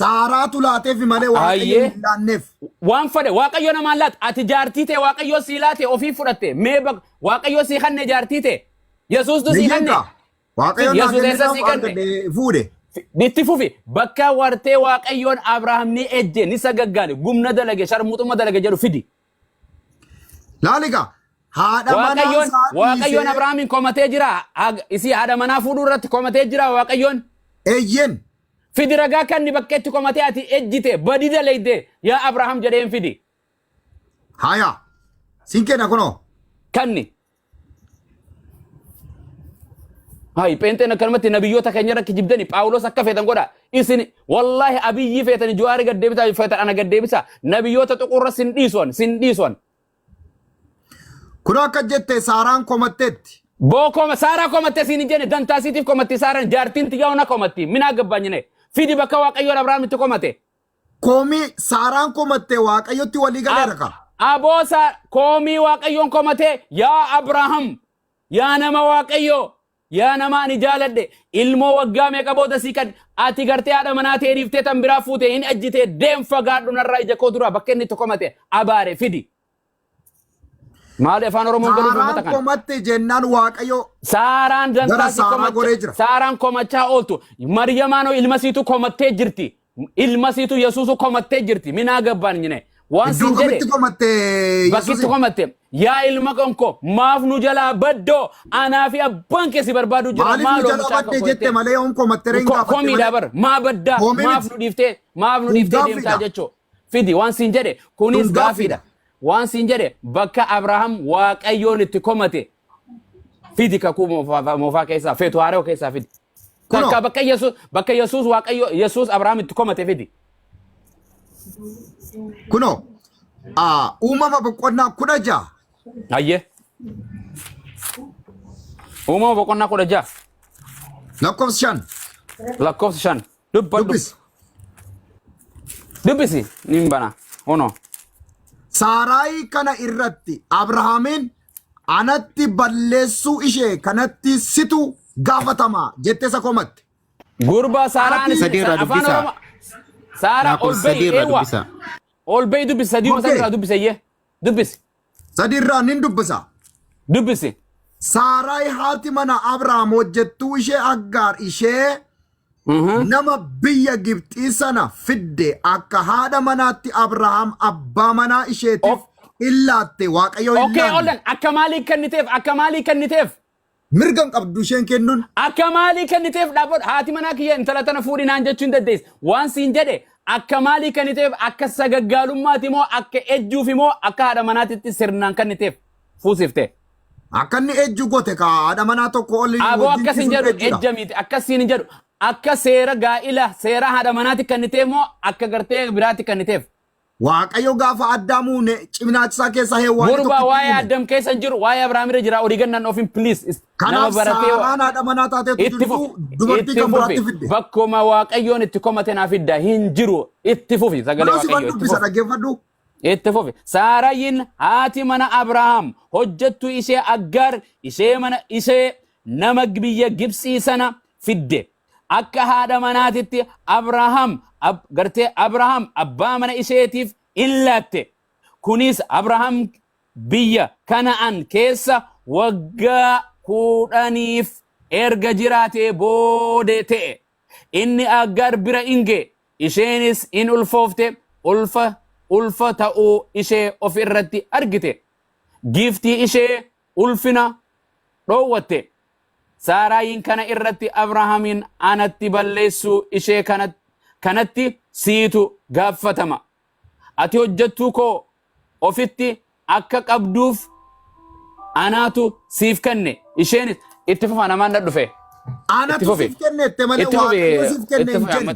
Saaraatu laateef malee Waaqayyoon hin laanneef. Waan fedhe Waaqayyo namaan laata ati jaartii ta'e Waaqayyo sii laate ofii fudhatte mee Waaqayyo sii kanne jaartii ta'e Yesuustu sii kanne. Waaqayyoon naaf fuudhe. Itti fufi bakka wartee Waaqayyoon Abrahaam ni ejje ni sagaggaale gumna dalage sharmuxuma dalage jedhu fidi. Laaliga haadha manaa Waaqayyoon Abrahaamin komatee jira isii haadha manaa fuudhuu irratti komatee jira Waaqayyoon. Eeyyen. Fidi ragaa kan ni bakka itti komatee ati ejjite badii dalayde yaa Abrahaam jedheen fidi. Haya siin kenna kunoo. Kanni. Hai penteen akkanumatti nabiyyoota keenya irratti jibdani Phaawulos akka feetan godha isin wallahi abiyyi feetani Jawaari gaddeebisa feetan ana gaddeebisa nabiyyoota xuqurra sin dhiiswan. Kun akka jette Saaraan komatteetti. Bookoma Saaraa komatte siin jenne dantaasiitiif komatti Saaraan jaartiin xiyyaa'una komatti minaa gabbaanyine fidi bakka Waaqayyoon Abrahaamitti komate. Koomii Saaraan komatte Waaqayyotti walii galeera ka. Aboosa koomii Waaqayyoon komate yaa Abrahaam yaa nama Waaqayyoo. Yaa nama ani jaaladhe ilmoo waggaa meeqa booda sii kan ati gartee haadha manaa ta'ee dhiiftee tan biraa fuutee hin ejjitee deem fagaadhu narraa ija koo dura bakka inni itti komate abaare fidi. Maali afaan Oromoon galuuf uummata Saaraan kana? komatte jennaan waaqayyo Saaraan gara dantaasi Saaraa goree jira. Saaraan komachaa ooltu. Mariyamaanoo ilma siitu komattee jirti. Ilma siitu Yesuusu komattee jirti. Minaa gabbaan nyine. Waan Iddoo siin jedhe. kamitti komatte Bakkitti Yesuusin? komatte. Yaa ilma konko maaf nu jalaa baddoo anaa fi abbaan keessi barbaadu jira. Maaliif nu Maaloo jala mucaa badde kan jette malee yoom komatte reen gaafatte Komiidhaa bar maa baddaa Koomii maaf miti. nu dhiiftee Kun deemtaa gaaffiidha. jechoo. Fidi waan siin jedhe kunis Kun gaaffiidha. Waan siin jedhe bakka Abrahaam Waaqayyoon itti komate. Fidi kakuu moofaa keessaa feetu haaroo keessaa fidi. Kunoo. Takka bakka Yesuus Waaqayyo Yesuus Abrahaam itti komate fidi. Kunoo uumama boqonnaa 16 Ayyee. Uumama boqonnaa 16 lakkoofsa 5 lakkoofsa 5 dubbadhu. dubbisi. Dubbisi niin bana. Ono. Saaraayi kana irratti Abrahaamiin anatti balleessuu ishee kanatti situ gaafatamaa jettee isa komatte. Gurba Saaraan Sadiirraa afaan dubbisaa. Oromoo. Saara Lakkoofsa olbay sadiirraa eewa. dubbisaa. Olbay dubbisi sadii Okay. masaa dubbisayye. Dubbisi. Sadiirraa nin dubbisa. Dubbisi. Saaraayi haati mana Abrahaam hojjettuu ishee Aggaar ishee nama biyya Gibxii sana fidde akka haadha manaatti Abrahaam abbaa manaa isheetiif illaatte Waaqayyo Okay, illaan oldan akka maalii kenniteef mirga hin qabdu isheen kennuun. akka maalii kenniteef dhaabodha haati manaa kiyya intala tana fuudhi naan jechuu hin dandeessu. Waan siin jedhe akka maalii kenniteef akka sagaggaalummaati moo akka ejjuuf moo akka haadha manaatitti sirnaan kenniteef fuusifte. Akka inni ejju gote ka haadha manaa tokko oli Aboo akkasin jedhu ejja miti akkasiin hin jedhu akka seera gaa'ila seera haadha manaatti kenniteef moo akka gartee biraatti kenniteef. Waaqayyo gaafa addaamuune ciminaachisaa keessa heewwaan Gurba waa'ee Adam keessa hin jiru waa'ee Abrahaamira jira olii gannaan ofiin please. Kanaaf Saaraan haadha manaa taateetu itti jirtu fufi dubartii kan biraatti fidde. bakkuma Waaqayyoon itti komate naa fidda hin jiru itti fufi sagalee Kunoo si Waaqayyoo itti dubbisa fufi. dhaggeeffadhu. Itti fufi Saaraayin haati mana Abrahaam hojjettu ishee Aggaar ishee nama biyya Gibxii sana fidde akka haadha manaatitti Abrahaam gartee Abrahaam abbaa mana isheetiif illaatte. Kunis Abrahaam biyya Kana'aan keessa waggaa 10 erga jiraatee boode ta'e. Inni Aggaar bira inge isheenis in ulfoofte ulfa ta'uu ishee of irratti argite. Giftii ishee ulfina dhoowwatte. Saaraayin kana irratti Abrahaamiin anatti balleessuu ishee kanatti siitu gaafatama. Ati hojjettuu koo ofitti akka qabduuf anaatu siif kenne. Isheenis itti fufa namaan na dhufe. Anatu siif kennette malee Waaqayyo siif kenne hin jenne.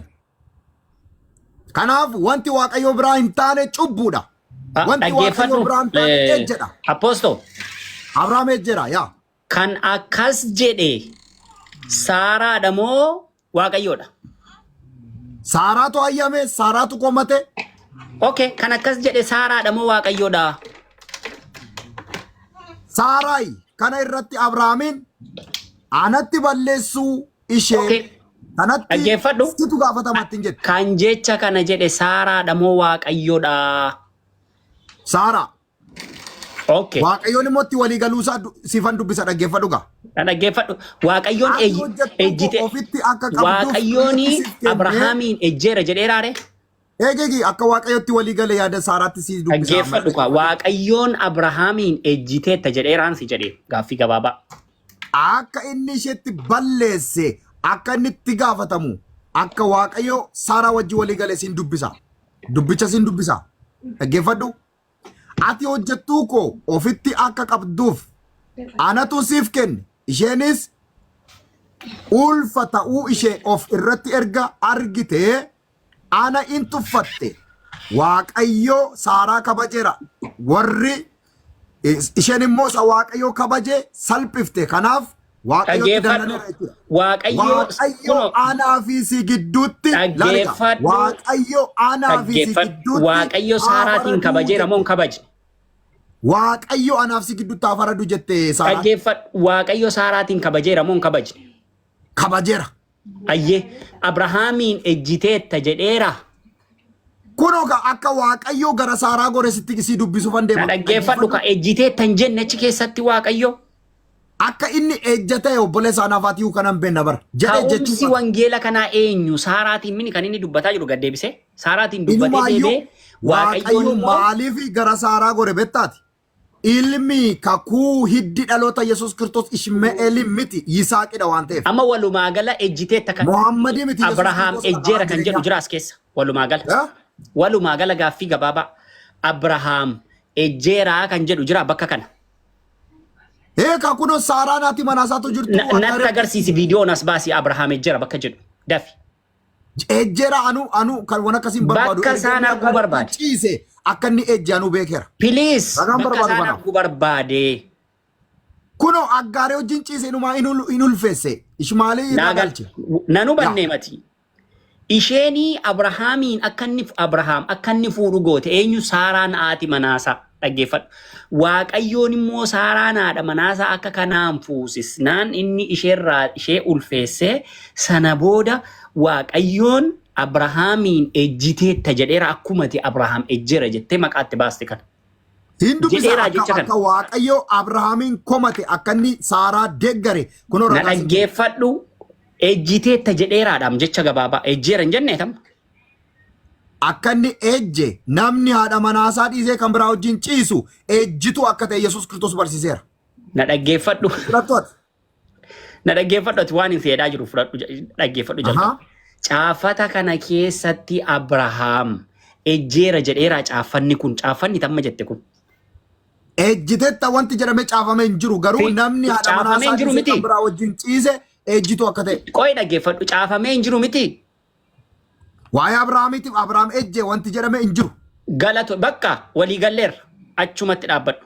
Kanaaf wanti Waaqayyo biraa hin taane cubbuudha. Wanti Waaqayyo biraa hin taane ejjedha. Apostol. Abrahaam ejjera yaa. Kan akkas jedhe Saaraadha moo Waaqayyoodha? Saaraatu hayyame, Saaraatu komate. Okay, kan akkas jedhe Saaraadha moo Waaqayyoodha? Saaraayi kana irratti Abrahaamiin anatti balleessuu ishee Okay. kanatti Dhaggeeffadhu. situ gaafatamatti hin jette. Kan jecha kana jedhe Saaraadha moo Waaqayyoodha? Saaraa. Okay. Waaqayyoon immoo itti walii galuusaa siifan dubbisa dhaggeeffadhu gaa. Dhaggeeffadhu. Waaqayyoon Ati hojjettuu ejjite. ofitti akka qabduuf Waaqayyoon siif kennee- Abrahaamiin ejjeera jedheeraare. Eegegi akka Waaqayyootti walii galee yaada Saaraatti si dubbisa. Dhaggeeffadhu kwa Waaqayyoon Abrahaamiin ejjiteetta jedheeraan si jedhe gaaffii gabaabaa. Akka inni isheetti balleesse akka inni itti gaafatamu akka Waaqayyo Saaraa wajji walii galee siin dubbisa. Dubbicha siin dubbisa. Dhaggeeffadhu. Ati hojjettuu koo ofitti akka qabduuf anatu siif kenne. Isheenis ulfa ta'uu ishee of irratti erga argitee ana in tuffatte. Waaqayyo Saaraa kabajeera. Warri isheen immoo isa Waaqayyo kabaje salphifte. Kanaaf Waaqayyotti dallaneera jechuudha. Waaqayyo anaa fi si gidduutti Dhaggeeffadhu. Waaqayyo anaa fi si gidduutti Waaqayyo Saaraatiin kabajeera moo hin kabaje? Waaqayyo anaaf si gidduutti haa faradu jette Saaraa. Dhaggeeffadhu. Waaqayyo Saaraatiin kabajeera moo hin kabaje? Kabajeera. Ayyee Abrahaamiin ejjiteetta jedheera. Kuno ka akka waaqayyo gara Saaraa gore sitti si dubbisu fan Na deema. dhaggeeffadhu ka ejjitee tan jenne achi keessatti waaqayyo. Akka inni ejjate obboleessa anaafaatii kanan benna bar. Jedhee Ka'umsi jechuudha. wangeela kanaa eenyu saaraatiin mini kan inni dubbataa jiru gaddeebisee saaraatiin dubbatee Ilmaayyuu deebee waaqayyoon waaqayyo immoo maaliif gara Saaraa gore bettaati? Ilmi kakuu hiddi dhaloota Yesuus Kiristoos Ishme'eel miti Yisaaqidha waan ta'eef. amma walumaa gala ejjitee takka Muhammadii miti Yesuus Abrahaam Kiristoos ejjeera abbaa kan jedhu jireenyaa. jira as keessa walumaa gala. Walumaa gala gaaffii gabaabaa Abrahaam ejjeeraa kan jedhu jira bakka kana. Eeka kuno Saaraa naati manaasaatu jirtu. Natti agarsiisi viidiyoon as baasii Abrahaam ejjeera bakka jedhu dafi. Ejjeera anu kan waan akkasiin barbaadu. Bakka isaan arguu barbaade. Ciise akka inni ejje anu beekera. Piliis Ragaan bakka barbaadu isaan kana. arguu barbaade. Kuno aggaaree wajjin ciise inumaa in ulfeesse. Ishmaalii irraa galche. Nanu bannee mati. Isheenii Abrahaamiin Abrahaam akka inni fuudhu goote eenyu Saaraan haati manaasaa dhaggeeffadhu. Waaqayyoon immoo Saaraan haadha manaasaa akka kanaan fuusisnaan inni ishee ulfeessee sana booda Waaqayyoon Abrahaamiin ejjiteetta jedheera akkumati Abrahaam ejjeera jettee maqaatti baaste kana. Hindu bisa Jedheeraa jecha kana. akka waaqayyo Abrahaamiin komate akka inni Saaraa deeggare. Kuno Na ragaa dhaggeeffadhu ejjiteetta jedheeraadhaam jecha gabaabaa ejjeera hin jenneetam. akka inni ejje namni haadha manaasaa dhiisee kan biraa wajjin ciisu ejjitu akka ta'e Yesuus Kiristoos barsiiseera. Na dhaggeeffadhu. Fudhattoota. Na dhaggeeffadhu ati waan hin seedaa jiru fudhadhu dhaggeeffadhu jalqaba. Caafata kana keessatti Abrahaam ejjeera jedheeraa caaffanni kun caaffanni tamma jette kun. Ejjitetta wanti jedhame caafame hin jiru garuu namni haadha Caafamee manaasaa hin jiru dhiisee miti. kan biraa wajjin ciise ejjitu akka ta'e. Qo'i dhaggeeffadhu caafamee hin jiru miti. Waa'ee Abrahaamiitiif Abrahaam ejje wanti jedhame hin jiru. Galatu bakka walii galleerra achumatti dhaabbadhu.